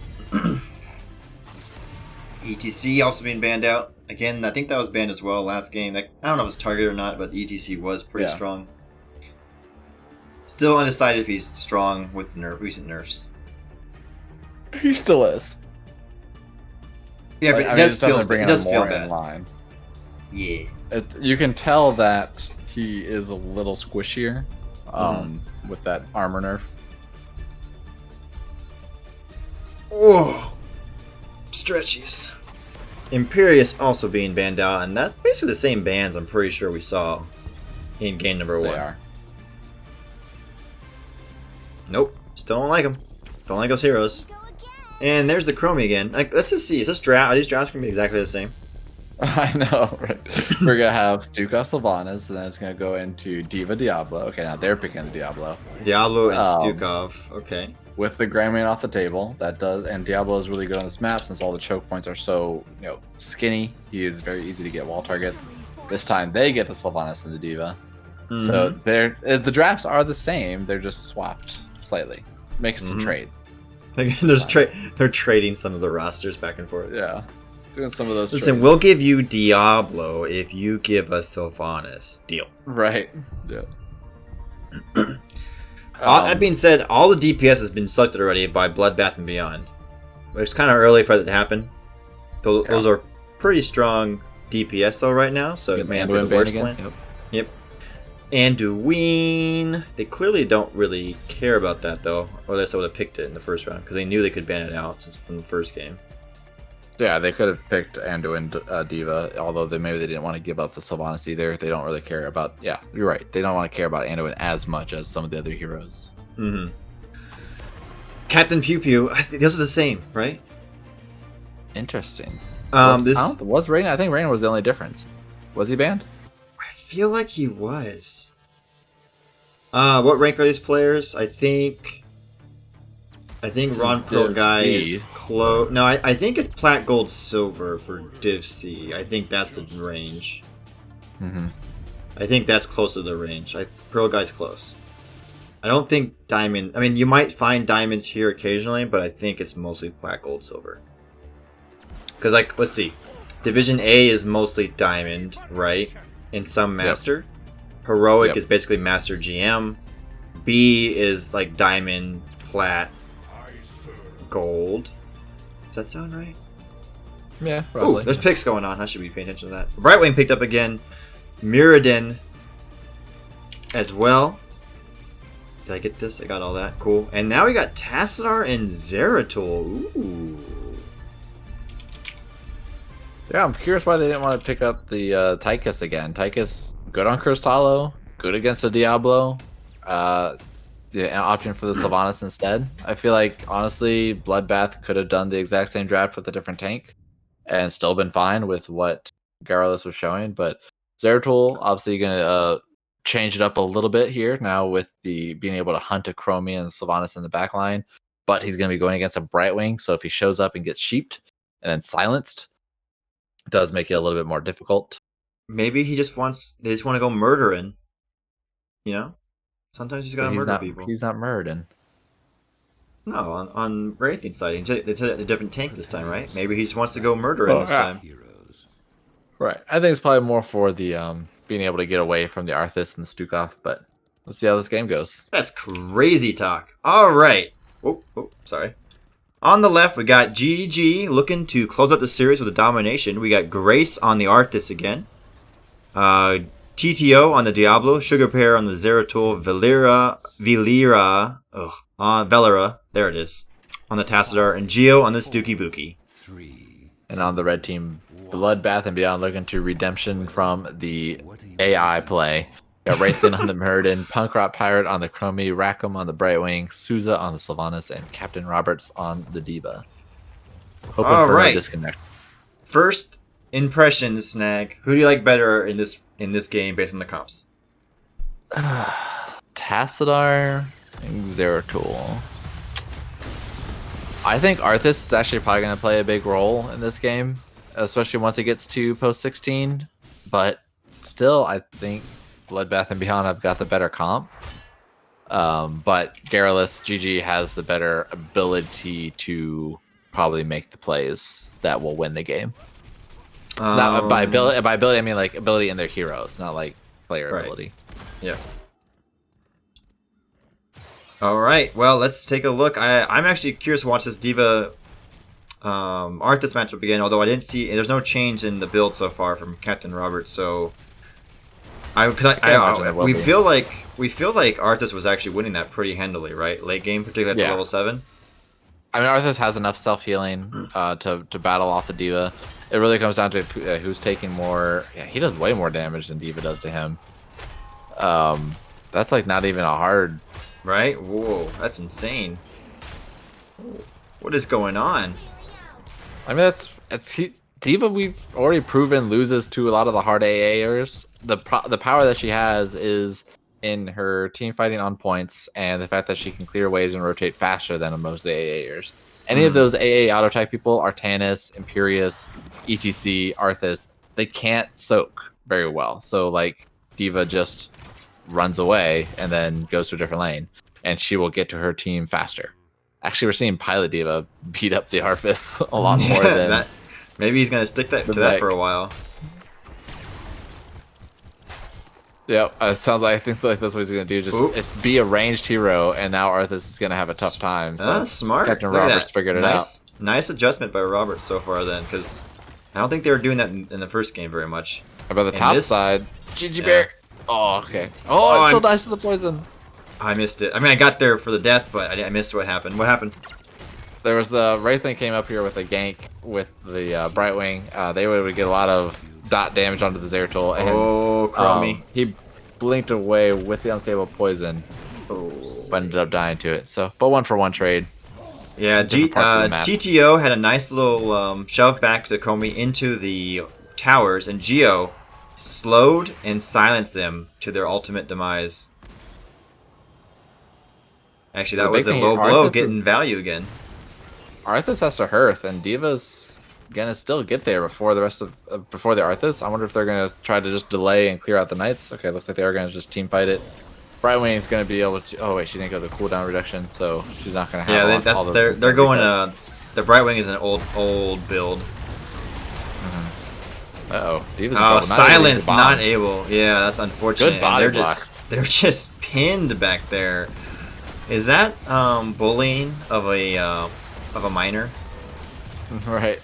ETC also being banned out. Again, I think that was banned as well last game. I don't know if it's targeted or not, but ETC was pretty strong. Still undecided if he's strong with the recent nerfs. He still is. Yeah, but it does feel bad. In line. Yeah. You can tell that he is a little squishier with that armor nerf. Oh, stretchies. Imperious also being banned out, and that's basically the same bans I'm pretty sure we saw in game number 1. They are. Nope, still don't like them. Don't like those heroes. And there's the Chromie again. Like, let's just see. Is this draft? Are these drafts gonna be exactly the same? I know, right? We're gonna have Stuka Sylvanas, and then it's gonna go into Diva Diablo. Okay, now they're picking the Diablo. Diablo and Stukov. Okay. With the Grandman off the table, that does, and Diablo is really good on this map since all the choke points are so skinny. He is very easy to get wall targets. This time they get the Sylvanas and the Diva. Mm-hmm. So the drafts are the same. They're just swapped slightly, making some trades. They're trading some of the rosters back and forth. Yeah, doing some of those. Listen, we'll give you Diablo if you give us Sylvanas. Deal. Right. Yeah. That being said, all the DPS has been selected already by Bloodbath & Beyond. It's kind of early for that to happen. Those are pretty strong DPS though right now, so it may have been the worst plan. Yep. Anduin. They clearly don't really care about that though, or else I would have picked it in the first round because they knew they could ban it out since from the first game. Yeah, they could have picked Anduin Diva, although maybe they didn't want to give up the Sylvanas either. They don't really care about. Yeah, you're right. They don't want to care about Anduin as much as some of the other heroes. Mm-hmm. Captain Pew Pew. Those are the same, right? Interesting. Was Rain? I think Rain was the only difference. Was he banned? I feel like he was. What rank are these players? I think Ron Pearl Guy is close. No, I think it's Plat Gold Silver for Div C. I think that's the range. Mm-hmm. I think that's close to the range. Pearl Guy's close. I don't think Diamond... I mean, you might find Diamonds here occasionally, but I think it's mostly Plat Gold Silver. Because, like, let's see. Division A is mostly Diamond, right? And some Master. Yep. Heroic is basically Master GM. B is, like, Diamond, Plat, Gold. Does that sound right? Yeah, probably. Ooh, there's picks going on. I should be paying attention to that. Brightwing picked up again. Mirrodin as well. Did I get this? I got all that. Cool. And now we got Tassadar and Zeratul. Ooh. Yeah, I'm curious why they didn't want to pick up the Tychus again. Tychus, good on Crystallo, good against the Diablo. The option for the Sylvanas instead. I feel like, honestly, Bloodbath could have done the exact same draft with a different tank and still been fine with what Garrulous was showing. But Zeratul, obviously, going to change it up a little bit here now with the being able to hunt a Chromie and Sylvanas in the back line. But he's going to be going against a Brightwing, so if he shows up and gets sheeped and then silenced, it does make it a little bit more difficult. Maybe they just want to go murdering. You know? Sometimes he's got to murder people. He's not murdering. No, on Wraithen's side. They said a different tank this time, right? Maybe he just wants to go murdering this time. Heroes. Right. I think it's probably more for the being able to get away from the Arthas and the Stukov, but let's see how this game goes. That's crazy talk. All right. Oh, sorry. On the left, we got GG looking to close out the series with a domination. We got Grace on the Arthas again. TTO on the Diablo, Sugar Pear on the Zeratul, Velera, there it is, on the Tassadar, and Geo on the Stooky Bookie. 3. And on the red team, Bloodbath and Beyond looking to redemption from the AI play. Got Wraithen on the Muradin, Punk Rock Pirate on the Chromie, Rackham on the Brightwing, Souza on the Sylvanas, and Captain Roberts on the Diva. Hoping for no disconnect. First impressions, Snag. Who do you like better in this game based on the comps? Tassadar and Zeratul. I think Arthas is actually probably going to play a big role in this game, especially once it gets to post 16. But still, I think Bloodbath and Beyond have got the better comp. But Garrulous GG has the better ability to probably make the plays that will win the game. Not by ability. By ability, I mean like ability in their heroes, not like player ability. Yeah. All right. Well, let's take a look. I'm actually curious to watch this Diva Arthas matchup again. Although I didn't see, there's no change in the build so far from Captain Robert. So we feel like Arthas was actually winning that pretty handily, right? Late game, particularly at level 7. I mean, Arthas has enough self-healing to battle off the Diva. It really comes down to who's taking more. Yeah, he does way more damage than Diva does to him. That's like not even a hard. Right? Whoa, that's insane. What is going on? I mean, Diva. We've already proven loses to a lot of the hard AAers. The power that she has is in her team fighting on points and the fact that she can clear waves and rotate faster than most of the AAers. Any of those AA auto type people, Artanis, Imperius, ETC, Arthas, they can't soak very well. So like Diva just runs away and then goes to a different lane, and she will get to her team faster. Actually, we're seeing Pilot Diva beat up the Arthas a lot more than that. Maybe he's gonna stick to that for a while. Yeah, it sounds like I think that's what he's gonna do. It's be a ranged hero, and now Arthas is gonna have a tough time. So smart. Captain Roberts figured it out. Nice adjustment by Roberts so far, then, because I don't think they were doing that in the first game very much. About the top side, GG Bear. Oh, okay. Oh, it's so nice to the poison. I missed it. I mean, I got there for the death, but I missed what happened. What happened? There was the Wraithen came up here with a gank with the Brightwing. They would get a lot of dot damage onto the Zeratul. And, Chromie. He blinked away with the unstable poison, but ended up dying to it. So, but 1-for-1 trade. Yeah, TTO had a nice little shove back to Chromie into the towers, and Geo slowed and silenced them to their ultimate demise. Actually, that was the low blow getting value again. Arthas has to Hearth, and Diva's gonna still get there before the before the Arthas. I wonder if they're gonna try to just delay and clear out the Knights. Okay, looks like they are gonna just team fight it. Brightwing's gonna be able to. Oh wait, she didn't go the cooldown reduction, so she's not gonna have. Yeah, they're going. The Brightwing is an old build. Diva's silence not able. Yeah, that's unfortunate. Good body blocks. They're just pinned back there. Is that bullying of a minor? Right.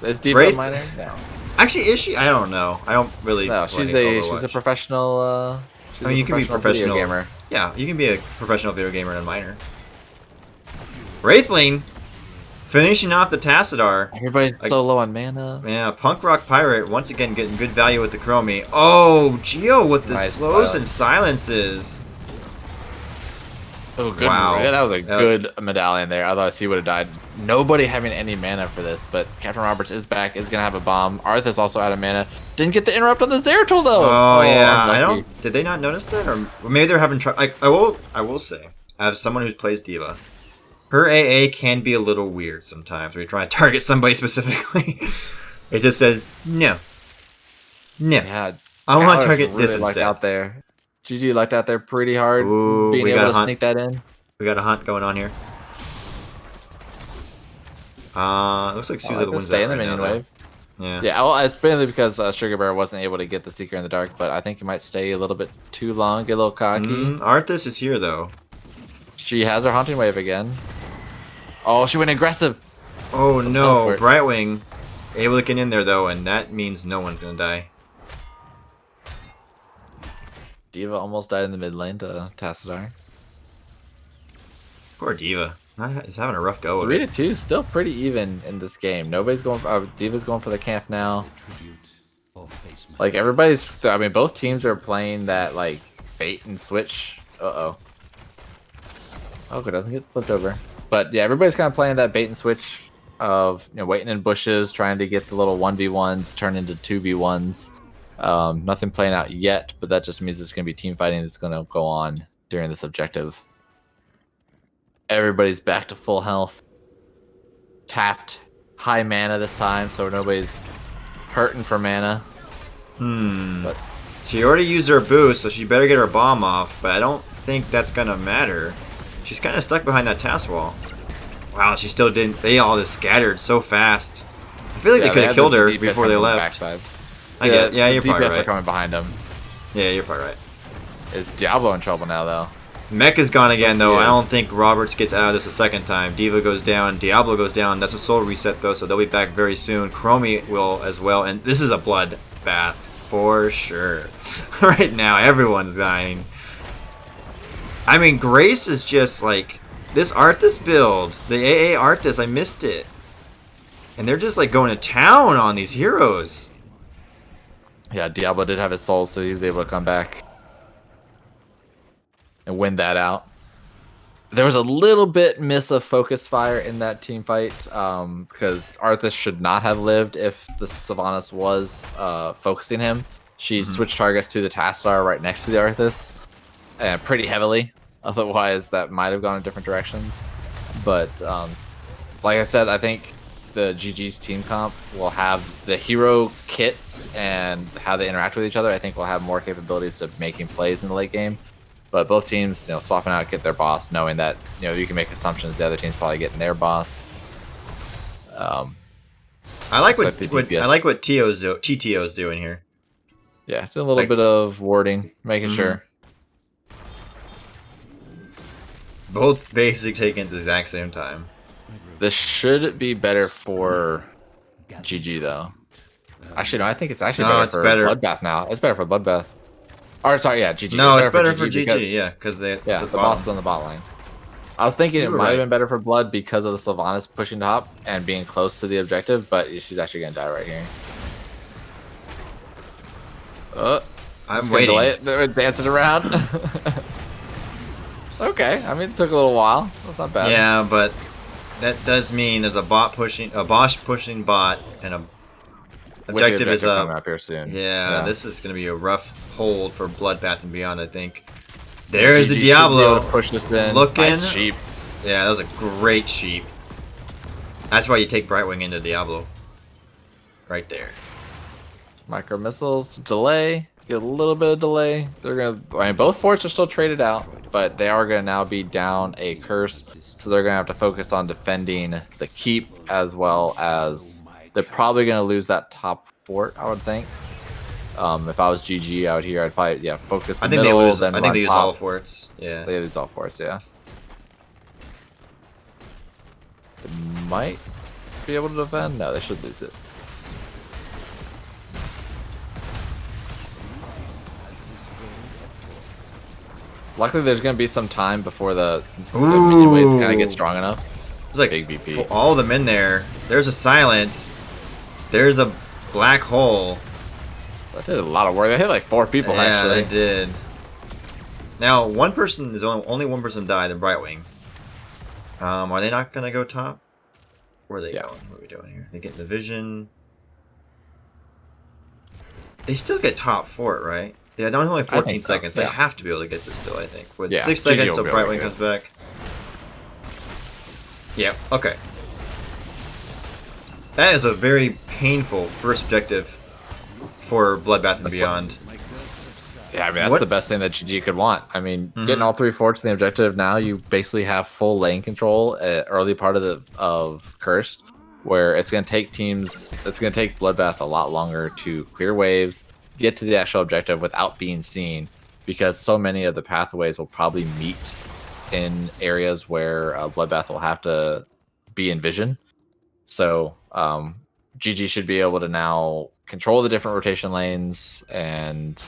Is Diva a minor? No. Actually, is she? I don't know. I don't really. No, she's a professional. I mean, you can be a professional gamer. Yeah, you can be a professional video gamer and a minor. Wraithling finishing off the Tassadar. Everybody's Like- so low on mana. Yeah, Punk Rock Pirate once again getting good value with the Chromie. Oh, Geo with the Nice slows and silence. silences. Oh, good. Wow. Yeah, that was a That- good medallion there. Otherwise, he would have died. Nobody having any mana for this, but Captain Roberts is back, is going to have a bomb. Arthas also out of mana. Didn't get the interrupt on the Zeratul, though. Oh, yeah, I unlucky. don't. Did they not notice that, or maybe they're having trouble? I will say, as someone who plays Diva, her AA can be a little weird sometimes when you're trying to target somebody specifically. It just says no, no. Yeah, I want to Garrulous target really this lucked instead. out there. GG lucked out there pretty hard, Ooh, being we able got to a hunt. sneak that in. We got a hunt going on here. Looks like Sousa wins Stay that in the right minion now, though. wave. Yeah. Yeah, well, it's mainly because Sugar Bear wasn't able to get the Seeker in the dark, but I think he might stay a little bit too long, get a little cocky. Arthas is here though. She has her Haunting Wave again. Oh, she went aggressive. Oh no, teleport. Brightwing able to get in there though, and that means no one's gonna die. Diva almost died in the mid lane to Tassadar. Poor Diva. He's having a rough go of 3 it. to 2, still pretty even in this game. Nobody's going. Diva's going for the camp now. Tribute or face my Like everybody's. I mean, both teams are playing that like bait and switch. Oh, it doesn't get flipped over. But yeah, everybody's kind of playing that bait and switch of waiting in bushes, trying to get the little 1v1s turn into 2v1s. Nothing playing out yet, but that just means it's going to be team fighting that's going to go on during this objective. Everybody's back to full health. Tapped. High mana this time, so nobody's hurting for mana. But She already used her boost, so she better get her bomb off, but I don't think that's gonna matter. She's kind of stuck behind that task wall. Wow, she still didn't. They all just scattered so fast. I feel like they could have killed her before they left. Backside. Yeah, you're the probably DPS are right. coming behind them. Yeah, you're probably right. Is Diablo in trouble now, though? Mech is gone again, though. Yeah. I don't think Roberts gets out of this a second time. Diva goes down. Diablo goes down. That's a soul reset, though, so they'll be back very soon. Chromie will as well. And this is a bloodbath for sure. Right now, everyone's dying. I mean, Grace is just like... This Arthas build. The AA Arthas, I missed it. And they're just like going to town on these heroes. Yeah, Diablo did have his soul, so he was able to come back and win that out. There was a little bit miss of focus fire in that team fight because Arthas should not have lived if the Sylvanas was focusing him. She switched targets to the Tassadar right next to the Arthas, and pretty heavily. Otherwise, that might have gone in different directions. But like I said, I think the GG's team comp will have the hero kits and how they interact with each other. I think will have more capabilities of making plays in the late game. But both teams, swapping out, get their boss, knowing that you can make assumptions the other team's probably getting their boss. I like Looks what, like the what DPS. I like what TTO's doing here. Yeah, just a little Like- bit of warding, making sure. Both basically taking at the exact same time. This should be better for GG though. Actually, no, I think it's actually No, better it's for better. Bloodbath now. It's better for Bloodbath. Or sorry, yeah, GG. No, it's better for because- GG, yeah, because they Yeah, it's the bottom. boss is on the bot lane. I was thinking You it were might have right. been better for Blood because of the Sylvanas pushing top and being close to the objective, but she's actually gonna die right here. I'm Just gonna waiting. delay it. They're dancing around. Okay, I mean it took a little while. That's not bad. Yeah, but that does mean there's a Bosch pushing bot, and a With the objective is coming up. up here soon. Yeah, this is gonna be a rough hold for Bloodbath and Beyond. I think. There's the GG should be able Diablo. to push this in. Looking. Nice sheep. Yeah, that was a great sheep. That's why you take Brightwing into Diablo. Right there. Micro missiles delay. Get a little bit of delay. They're gonna. I mean, both forts are still traded out, but they are gonna now be down a curse, so they're gonna have to focus on defending the keep as well as they're probably gonna lose that top fort. I would think. If I was GG out here, I'd probably focus the I think they middle, lose. then I think run they use top. all forts. Yeah. They lose all forts, yeah. They might be able to defend. No, they should lose it. Luckily, there's going to be some time before the minion wave kind of gets strong enough. There's like Big VP. all of them in there. There's a silence. There's a black hole. That did a lot of work. They hit like 4 people, Yeah, actually. they did. Now, only one person died, the Brightwing. Are they not gonna go top? Where are they going? What are we doing here? They get the vision. They still get top for it, right? Yeah, don't only 14 seconds. So, They have to be able to get this still, I think. With Yeah, 6 GG seconds will till be able to Brightwing get comes back. Yeah, okay. That is a very painful first objective for Bloodbath and Beyond. Yeah, I mean, that's the best thing that GG could want. I mean, getting all 3 forts in the objective now, you basically have full lane control early part of Cursed, where it's going to take Bloodbath a lot longer to clear waves, get to the actual objective without being seen, because so many of the pathways will probably meet in areas where Bloodbath will have to be in vision. So GG should be able to now control the different rotation lanes and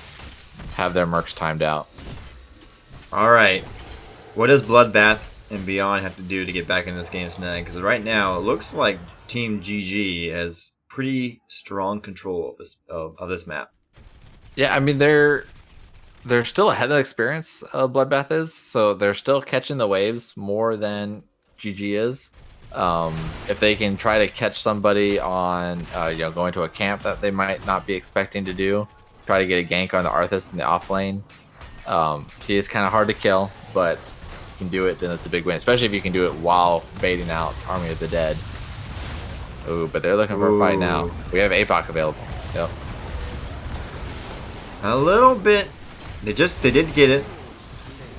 have their mercs timed out. Alright. What does Bloodbath and Beyond have to do to get back in this game, Snag? Because right now, it looks like Team GG has pretty strong control of this map. Yeah, I mean, they're still ahead of experience, Bloodbath is, so they're still catching the waves more than GG is. If they can try to catch somebody on, going to a camp that they might not be expecting to do, try to get a gank on the Arthas in the off lane. He is kind of hard to kill, but if you can do it, then it's a big win, especially if you can do it while baiting out Army of the Dead. Ooh, but they're looking for a fight now. We have APOC available. Yep. A little bit. They did get it.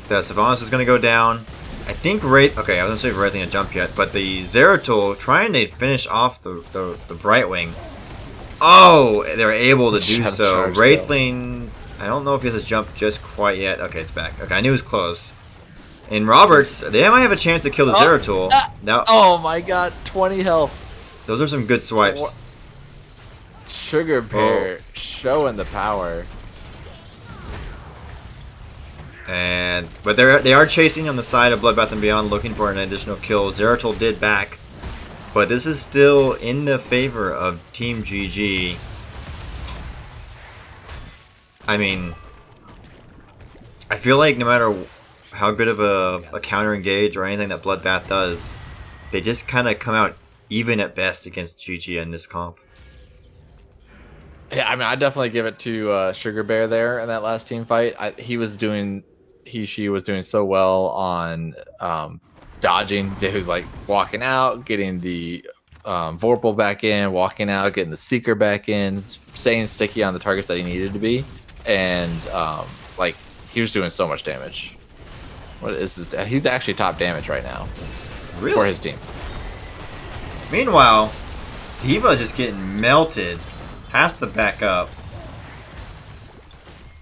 The Sylvanas is going to go down. I think Wraith... Okay, I wasn't sure if Wraith going to jump yet, but the Zeratul trying to finish off the Brightwing. Oh, they're able to do so. Wraithling... I don't know if he has a jump just quite yet. Okay, it's back. Okay, I knew it was close. And Roberts, they might have a chance to kill the Zeratul. Now, oh my god, 20 health. Those are some good swipes. Sugar Bear showing the power. But they are chasing on the side of Bloodbath and Beyond, looking for an additional kill. Zeratul did back, but this is still in the favor of Team GG. I mean, I feel like no matter how good of a counter engage or anything that Bloodbath does, they just kind of come out even at best against GG in this comp. Yeah, I mean, I definitely give it to Sugar Bear there in that last team fight. She was doing so well on dodging. He was like walking out, getting the Vorpal back in, walking out, getting the Seeker back in, staying sticky on the targets that he needed to be, and he was doing so much damage. What is his? He's actually top damage right now for his team. Meanwhile, D.Va just getting melted. Has to back up.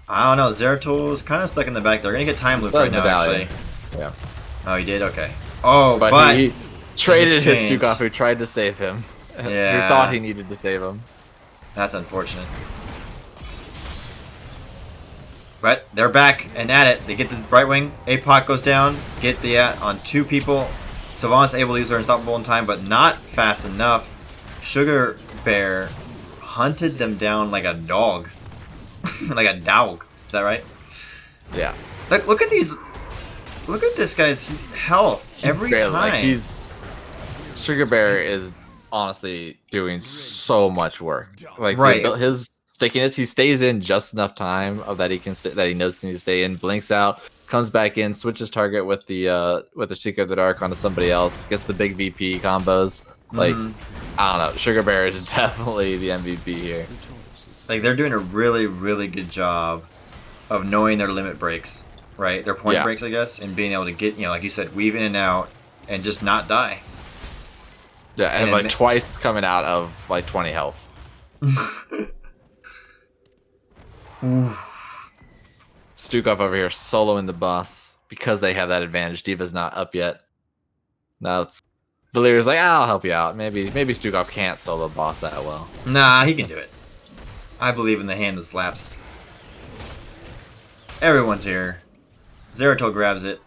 I don't know. Zeratul's kind of stuck in the back. They're going to get time loop right now, actually. Yeah. Oh, he did? Okay. Oh, but he traded his Stukov, who tried to save him. Yeah. Who thought he needed to save him. That's unfortunate. But they're back and at it. They get the Brightwing. APOC goes down. Get the on 2 people. Sylvanas able to use her Unstoppable in time, but not fast enough. Sugar Bear hunted them down like a dog. Like a dog. Is that right? Yeah. Like, look at these. Look at this guy's health every time. Sugar Bear is honestly doing so much work. Like, his stickiness, he stays in just enough time that he can that he knows he needs to stay in. Blinks out, comes back in, switches target with the Seeker of the Dark onto somebody else, gets the big VP combos. Like, I don't know. Sugar Bear is definitely the MVP here. Like, they're doing a really, really good job of knowing their limit breaks, right? Their point breaks, I guess, and being able to get, like you said, weave in and out and just not die. Yeah, and like twice coming out of like 20 health. Stukov over here soloing the boss because they have that advantage. D.Va's not up yet. Now Valyr's like, I'll help you out. Maybe Stukov can't solo boss that well. Nah, he can do it. I believe in the hand that slaps. Everyone's here. Zeratul grabs it.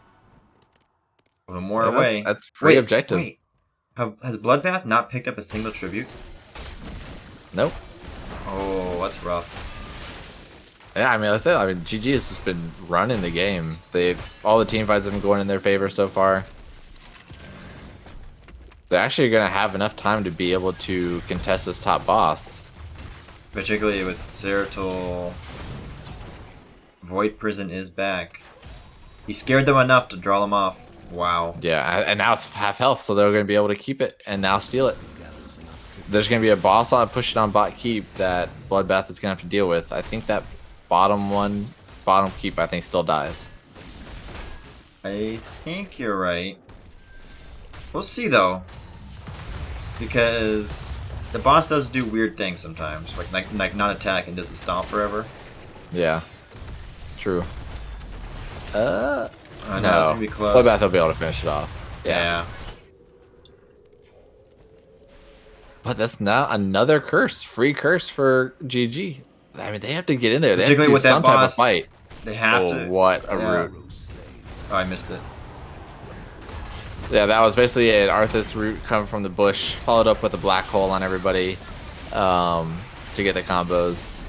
One more away. That's free objective. Wait. Has Bloodbath not picked up a single tribute? Nope. Oh, that's rough. Yeah, I mean, that's it. I mean, GG has just been running the game. All the team fights have been going in their favor so far. They're actually going to have enough time to be able to contest this top boss. Particularly with Zeratul. Void Prison is back. He scared them enough to draw them off. Wow. Yeah, and now it's half health, so they're going to be able to keep it and now steal it. There's going to be a boss on pushing on bot keep that Bloodbath is going to have to deal with. I think that bottom keep, I think, still dies. I think you're right. We'll see, though. Because the boss does do weird things sometimes. Like not attack and doesn't stomp forever. Yeah. True. I know, no. it's gonna be close. Bloodbath will be able to finish it off. Yeah. But that's now another curse. Free curse for GG. I mean, they have to get in there. They have to Particularly do with some that boss, type of fight. They have to. What a route. Oh, I missed it. Yeah, that was basically an Arthas route coming from the bush, followed up with a black hole on everybody to get the combos.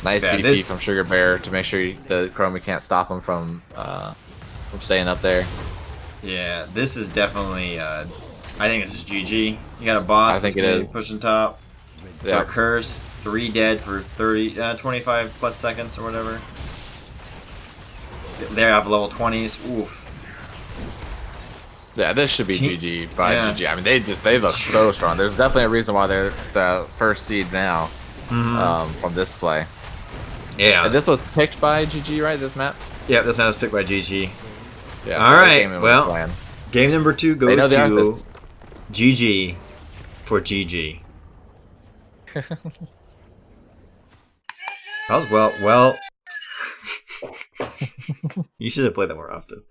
Nice Yeah, VP from Sugar Bear to make sure the Chromie can't stop him from staying up there. Yeah, this is definitely. I think this is GG. You got a boss. I think that's it gonna be is. pushing top. Yeah. Dark Curse, 3 dead for 25 plus seconds or whatever. They have level 20s. Oof. Yeah, this should be GG by Yeah. GG. I mean, they look so strong. There's definitely a reason why they're the first seed now from this play. Yeah. And this was picked by GG, right? This map? Yeah, this map was picked by GG. Yeah. All so right. Well, game number 2 goes to GG for GG. That was well. You should have played that more often.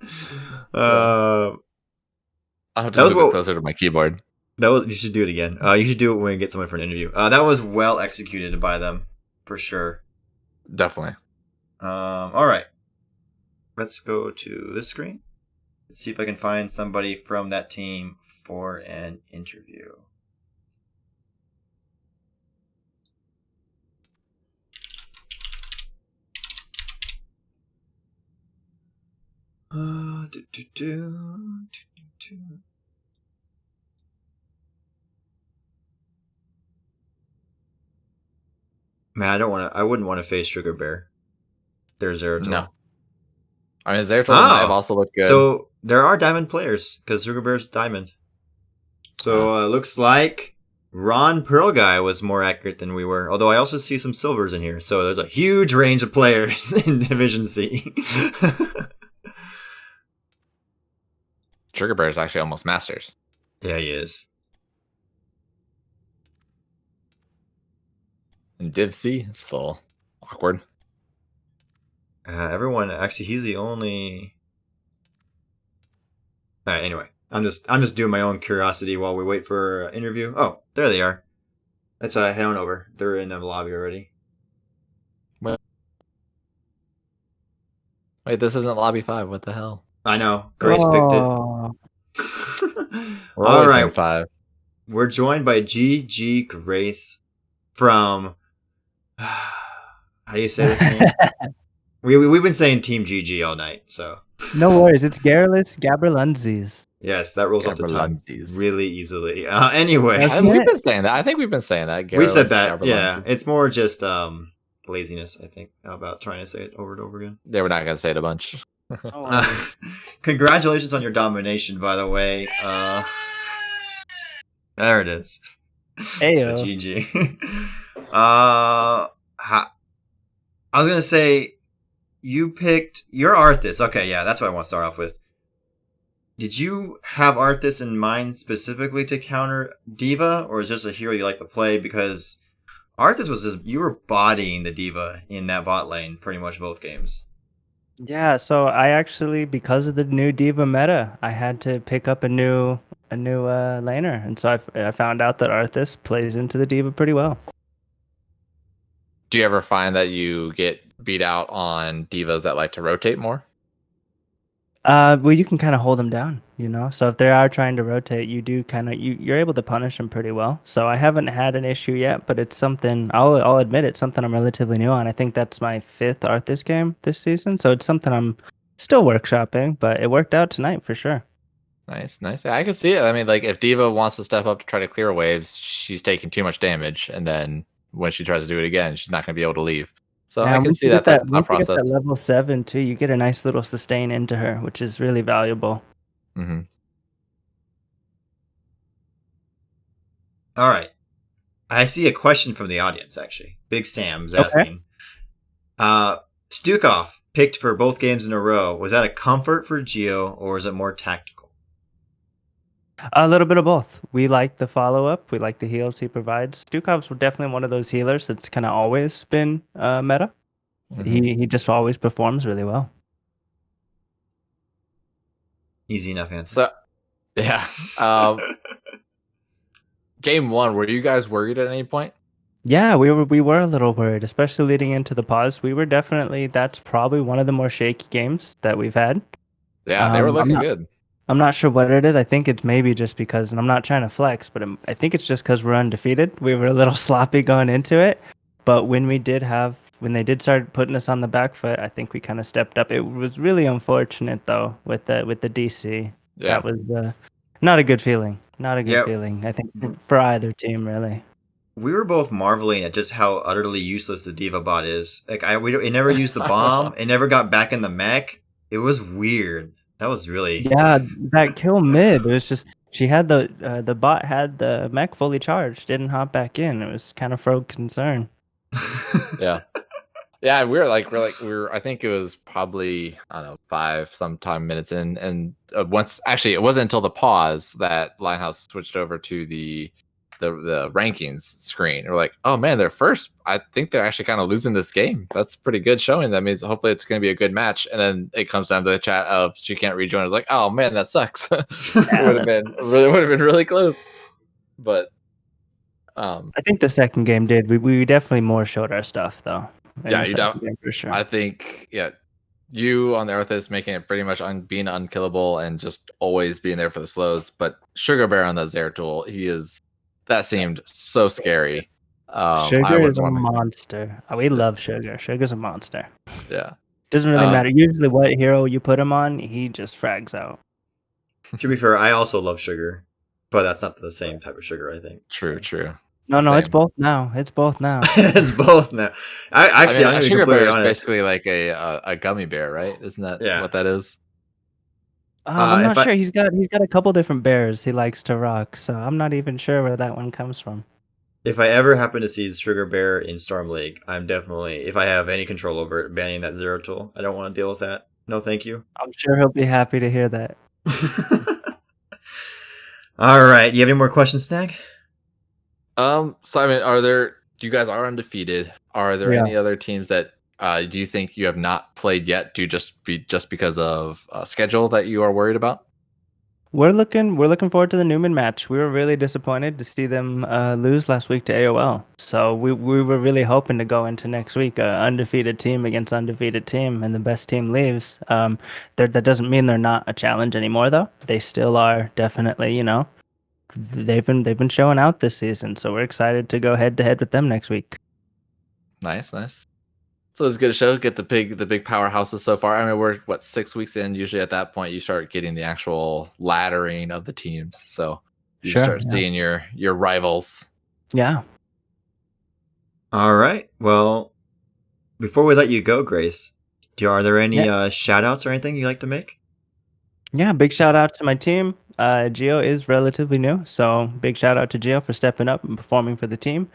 I'll have to move it closer to my keyboard. You should do it again. You should do it when we get someone for an interview. That was well executed by them, for sure. Definitely. All right. Let's go to this screen. Let's see if I can find somebody from that team for an interview. Man, I wouldn't want to face Sugar Bear. There's Zeratul. No. I mean, Zeratul might have also looked good. So there are diamond players because Sugar Bear's diamond. So looks like Ron Pearl Guy was more accurate than we were. Although I also see some silvers in here. So there's a huge range of players in Division C. Sugar Bear is actually almost Masters. Yeah, he is. And Div C, it's a little awkward. Everyone, actually, he's the only. All right. Anyway, I'm just doing my own curiosity while we wait for an interview. Oh, there they are. Let's head on over. They're in the lobby already. Wait, this isn't lobby 5. What the hell? I know. Grace picked it. We're All right. in 5. We're joined by GG Grace from. How do you say this name? We've been saying Team GG all night, so. No worries, it's Garrulous, Gaberlunzies. Yes, that rolls off the tongue Gaberlunzies. really easily. Anyway, We've been saying that. I think we've been saying that. we said that. Gaberlunzies. Yeah, it's more just laziness. I think about trying to say it over and over again. They were not going to say it a bunch. Congratulations on your domination, by the way. There it is. Ayo. GG. I was gonna say you picked your Arthas. Okay, yeah, that's what I want to start off with. Did you have Arthas in mind specifically to counter D.Va, or is this a hero you like to play? Because Arthas was just, you were bodying the D.Va in that bot lane pretty much both games. Yeah, so I actually, because of the new D.Va meta, I had to pick up a new laner, and so I found out that Arthas plays into the D.Va pretty well. Do you ever find that you get beat out on divas that like to rotate more? Well, you can kind of hold them down, you know. So if they are trying to rotate, you do kind of you're able to punish them pretty well. So I haven't had an issue yet, but it's something I'll admit it's something I'm relatively new on. I think that's my fifth Arthas game this season, so it's something I'm still workshopping, but it worked out tonight for sure. Nice, nice. Yeah, I can see it. I mean, like if Diva wants to step up to try to clear waves, she's taking too much damage, and then when she tries to do it again, she's not going to be able to leave. So I Yeah, can once see you get that that thought once you get process. that level 7 too, you get a nice little sustain into her, which is really valuable. Mm-hmm. All right. I see a question from the audience, actually. Big Sam's Okay. asking. Stukov picked for both games in a row. Was that a comfort for Geo, or is it more tactical? A little bit of both. We like the follow up. We like the heals he provides. Stukov's definitely one of those healers that's kind of always been meta. Mm-hmm. He just always performs really well. Easy enough answer. So, yeah. Game 1, were you guys worried at any point? Yeah, we were a little worried, especially leading into the pause. We were definitely that's probably one of the more shaky games that we've had. Yeah, they were looking good. I'm not sure what it is. I think it's maybe just because, and I'm not trying to flex, but I think it's just because we're undefeated. We were a little sloppy going into it, but when they did start putting us on the back foot, I think we kind of stepped up. It was really unfortunate though with the DC. Yeah. That was not a good feeling. Not a good Yeah. feeling. I think for either team really. We were both marveling at just how utterly useless the Diva bot is. Like it never used the bomb. It never got back in the mech. It was weird. That was really Yeah, that kill mid. It was just she had the bot had the mech fully charged, didn't hop back in. It was kind of frog concern. Yeah. Yeah, I think it was probably, I don't know, 5 sometime minutes in, and once actually it wasn't until the pause that Linehouse switched over to the rankings screen. We're like, oh man, they're first. I think they're actually kind of losing this game. That's pretty good showing. That means hopefully it's going to be a good match. And then it comes down to the chat of she can't rejoin. I was like, oh man, that sucks. It would have been really close. But I think the second game did. We definitely more showed our stuff though. Yeah, you don't. Game for sure. I think you on the Arthas making it pretty much being unkillable and just always being there for the slows. But Sugar Bear on the Zeratul, that seemed so scary. Sugar is a monster. We love Sugar. Sugar's a monster. Yeah. Doesn't really matter. Usually what hero you put him on, he just frags out. To be fair, I also love Sugar, but that's not the same type of Sugar, I think. True. No, it's both now. It's both now. It's both now. I'm Sugar Bear is honest. basically like a gummy bear, right? Isn't that what that is? I'm not sure. He's got a couple different bears he likes to rock, so I'm not even sure where that one comes from. If I ever happen to see Sugar Bear in Storm League, I'm definitely, if I have any control over it, banning that Zeratul. I don't want to deal with that. No, thank you. I'm sure he'll be happy to hear that. All right. Do you have any more questions, Snag? Simon, you guys are undefeated. Are there any other teams that do you think you have not played yet just because of schedule that you are worried about? We're looking forward to the Newman match. We were really disappointed to see them lose last week to AOL. So we were really hoping to go into next week undefeated team against undefeated team, and the best team leaves. That doesn't mean they're not a challenge anymore, though. They still are definitely. They've been showing out this season, so we're excited to go head to head with them next week. Nice. So it's a good show. Get the big powerhouses so far. I mean, we're 6 weeks in. Usually at that point, you start getting the actual laddering of the teams. So you start seeing your rivals. Yeah. All right. Well, before we let you go, Grace, are there any shout outs or anything you'd like to make? Yeah, big shout out to my team. Geo is relatively new, so big shout out to Geo for stepping up and performing for the team.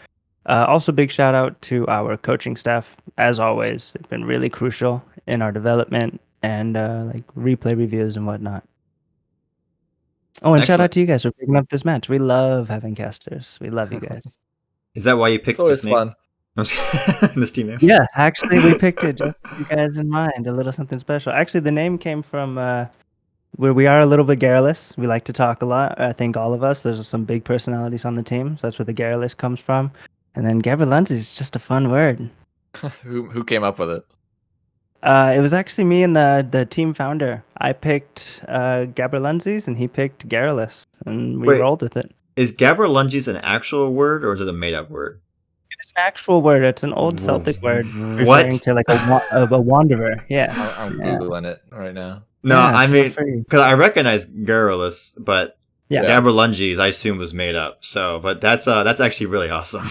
Also, big shout out to our coaching staff. As always, they've been really crucial in our development and replay reviews and whatnot. Oh, and shout out to you guys for picking up this match. We love having casters. We love you guys. Is that why you picked this name? This team name? Yeah, actually, we picked it just with you guys in mind. A little something special. Actually, the name came from where we are a little bit garrulous. We like to talk a lot. I think all of us. There's some big personalities on the team, so that's where the garrulous comes from. And then Gaberlunzies is just a fun word. Who came up with it? It was actually me and the team founder. I picked Gaberlunzies and he picked Garrulous, and we Wait, rolled with it. is Gaberlunzies an actual word or is it a made up word? It's an actual word. It's an old Celtic word referring What? to like a wanderer. Yeah. I'm Yeah. googling it right now. No, Yeah, I feel mean, free. because I recognize Garrulous, but Yeah. Gaberlunzies I assume was made up. So, but that's actually really awesome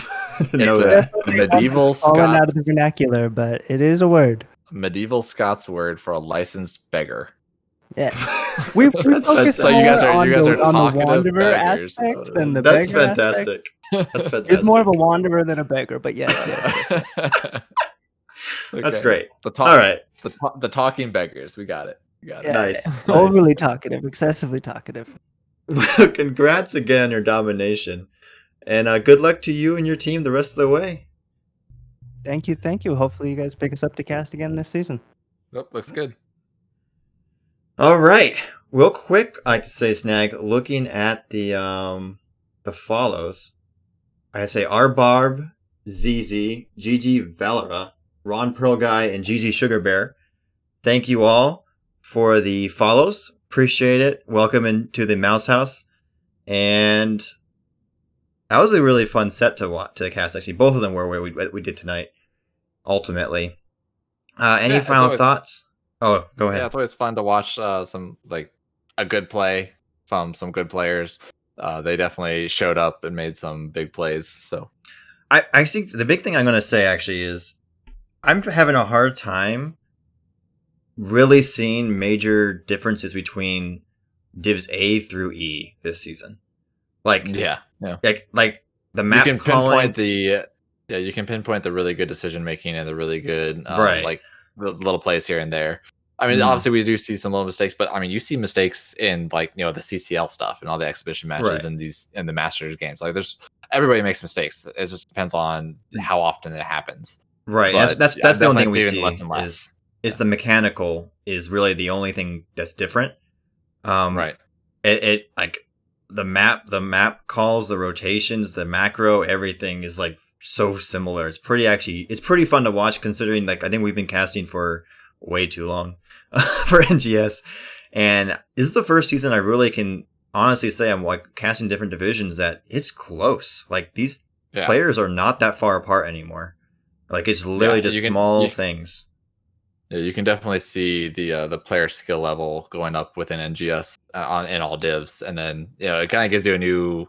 to know It's that. a medieval Fallen out Scots of the vernacular, but it is a word. medieval Scots word for a licensed beggar. Yeah. We That's focus So you guys more are on the talkative wanderer beggars. Is aspect what it than is. the That's beggar aspect. fantastic. That's He's more fantastic. of a wanderer than a beggar, but yes. That's Okay. great. The All right. the talking beggars. We got it. Yeah, Nice. yeah. Nice. Overly talkative, excessively talkative. Well, congrats again on your domination. And good luck to you and your team the rest of the way. Thank you, thank you. Hopefully you guys pick us up to cast again this season. Nope, looks good. All right. Real quick, I like to say, Snag, looking at the follows, I say R Barb, ZZ, Gigi Valera, Ron Pearl Guy, and Gigi Sugar Bear. Thank you all for the follows. Appreciate it. Welcome into the Mouse House. And that was a really fun set to cast, actually. Both of them were where we did tonight, ultimately. Any final thoughts? Oh, go ahead. Yeah, it's always fun to watch some like a good play from some good players. They definitely showed up and made some big plays. So I think the big thing I'm going to say actually is I'm having a hard time really seeing major differences between divs A through E this season. Like yeah. like the map you can calling. you can pinpoint the really good decision making and the really good Right. like the little plays here and there. I mean, obviously we do see some little mistakes, but I mean, you see mistakes in like the CCL stuff and all the exhibition matches Right. and the Masters games. Like everybody makes mistakes. It just depends on how often it happens. Right. But That's the only thing we see less and less. is the mechanical is really the only thing that's different. Right. It like the map calls, the rotations, the macro, everything is like so similar. It's pretty fun to watch considering like I think we've been casting for way too long for NGS, and this is the first season I really can honestly say I'm like casting different divisions that it's close. Like these players are not that far apart anymore. Like it's literally just small things. Yeah, you can definitely see the player skill level going up within NGS in all divs, and then it kind of gives you a new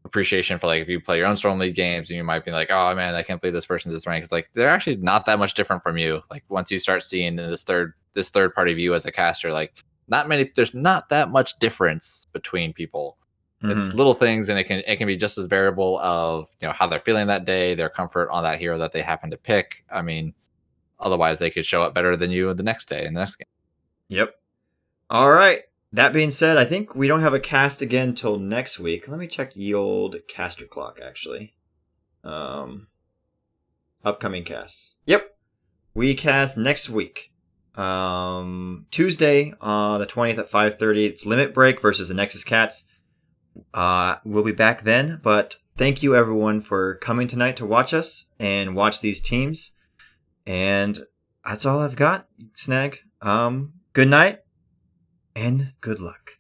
appreciation for like if you play your own Storm League games and you might be like, oh man, I can't believe this person's this rank. It's like they're actually not that much different from you. Like once you start seeing this third party view as a caster, like there's not that much difference between people. Mm-hmm. It's little things, and it can be just as variable of how they're feeling that day, their comfort on that hero that they happen to pick. I mean, otherwise they could show up better than you the next day in the next game. Yep. All right. That being said, I think we don't have a cast again till next week. Let me check the old caster clock, actually. Upcoming casts. Yep. We cast next week. Tuesday, the 20th at 5:30. It's Limit Break versus the Nexus Cats. We'll be back then, but thank you everyone for coming tonight to watch us and watch these teams. And that's all I've got, Snag. Good night and good luck.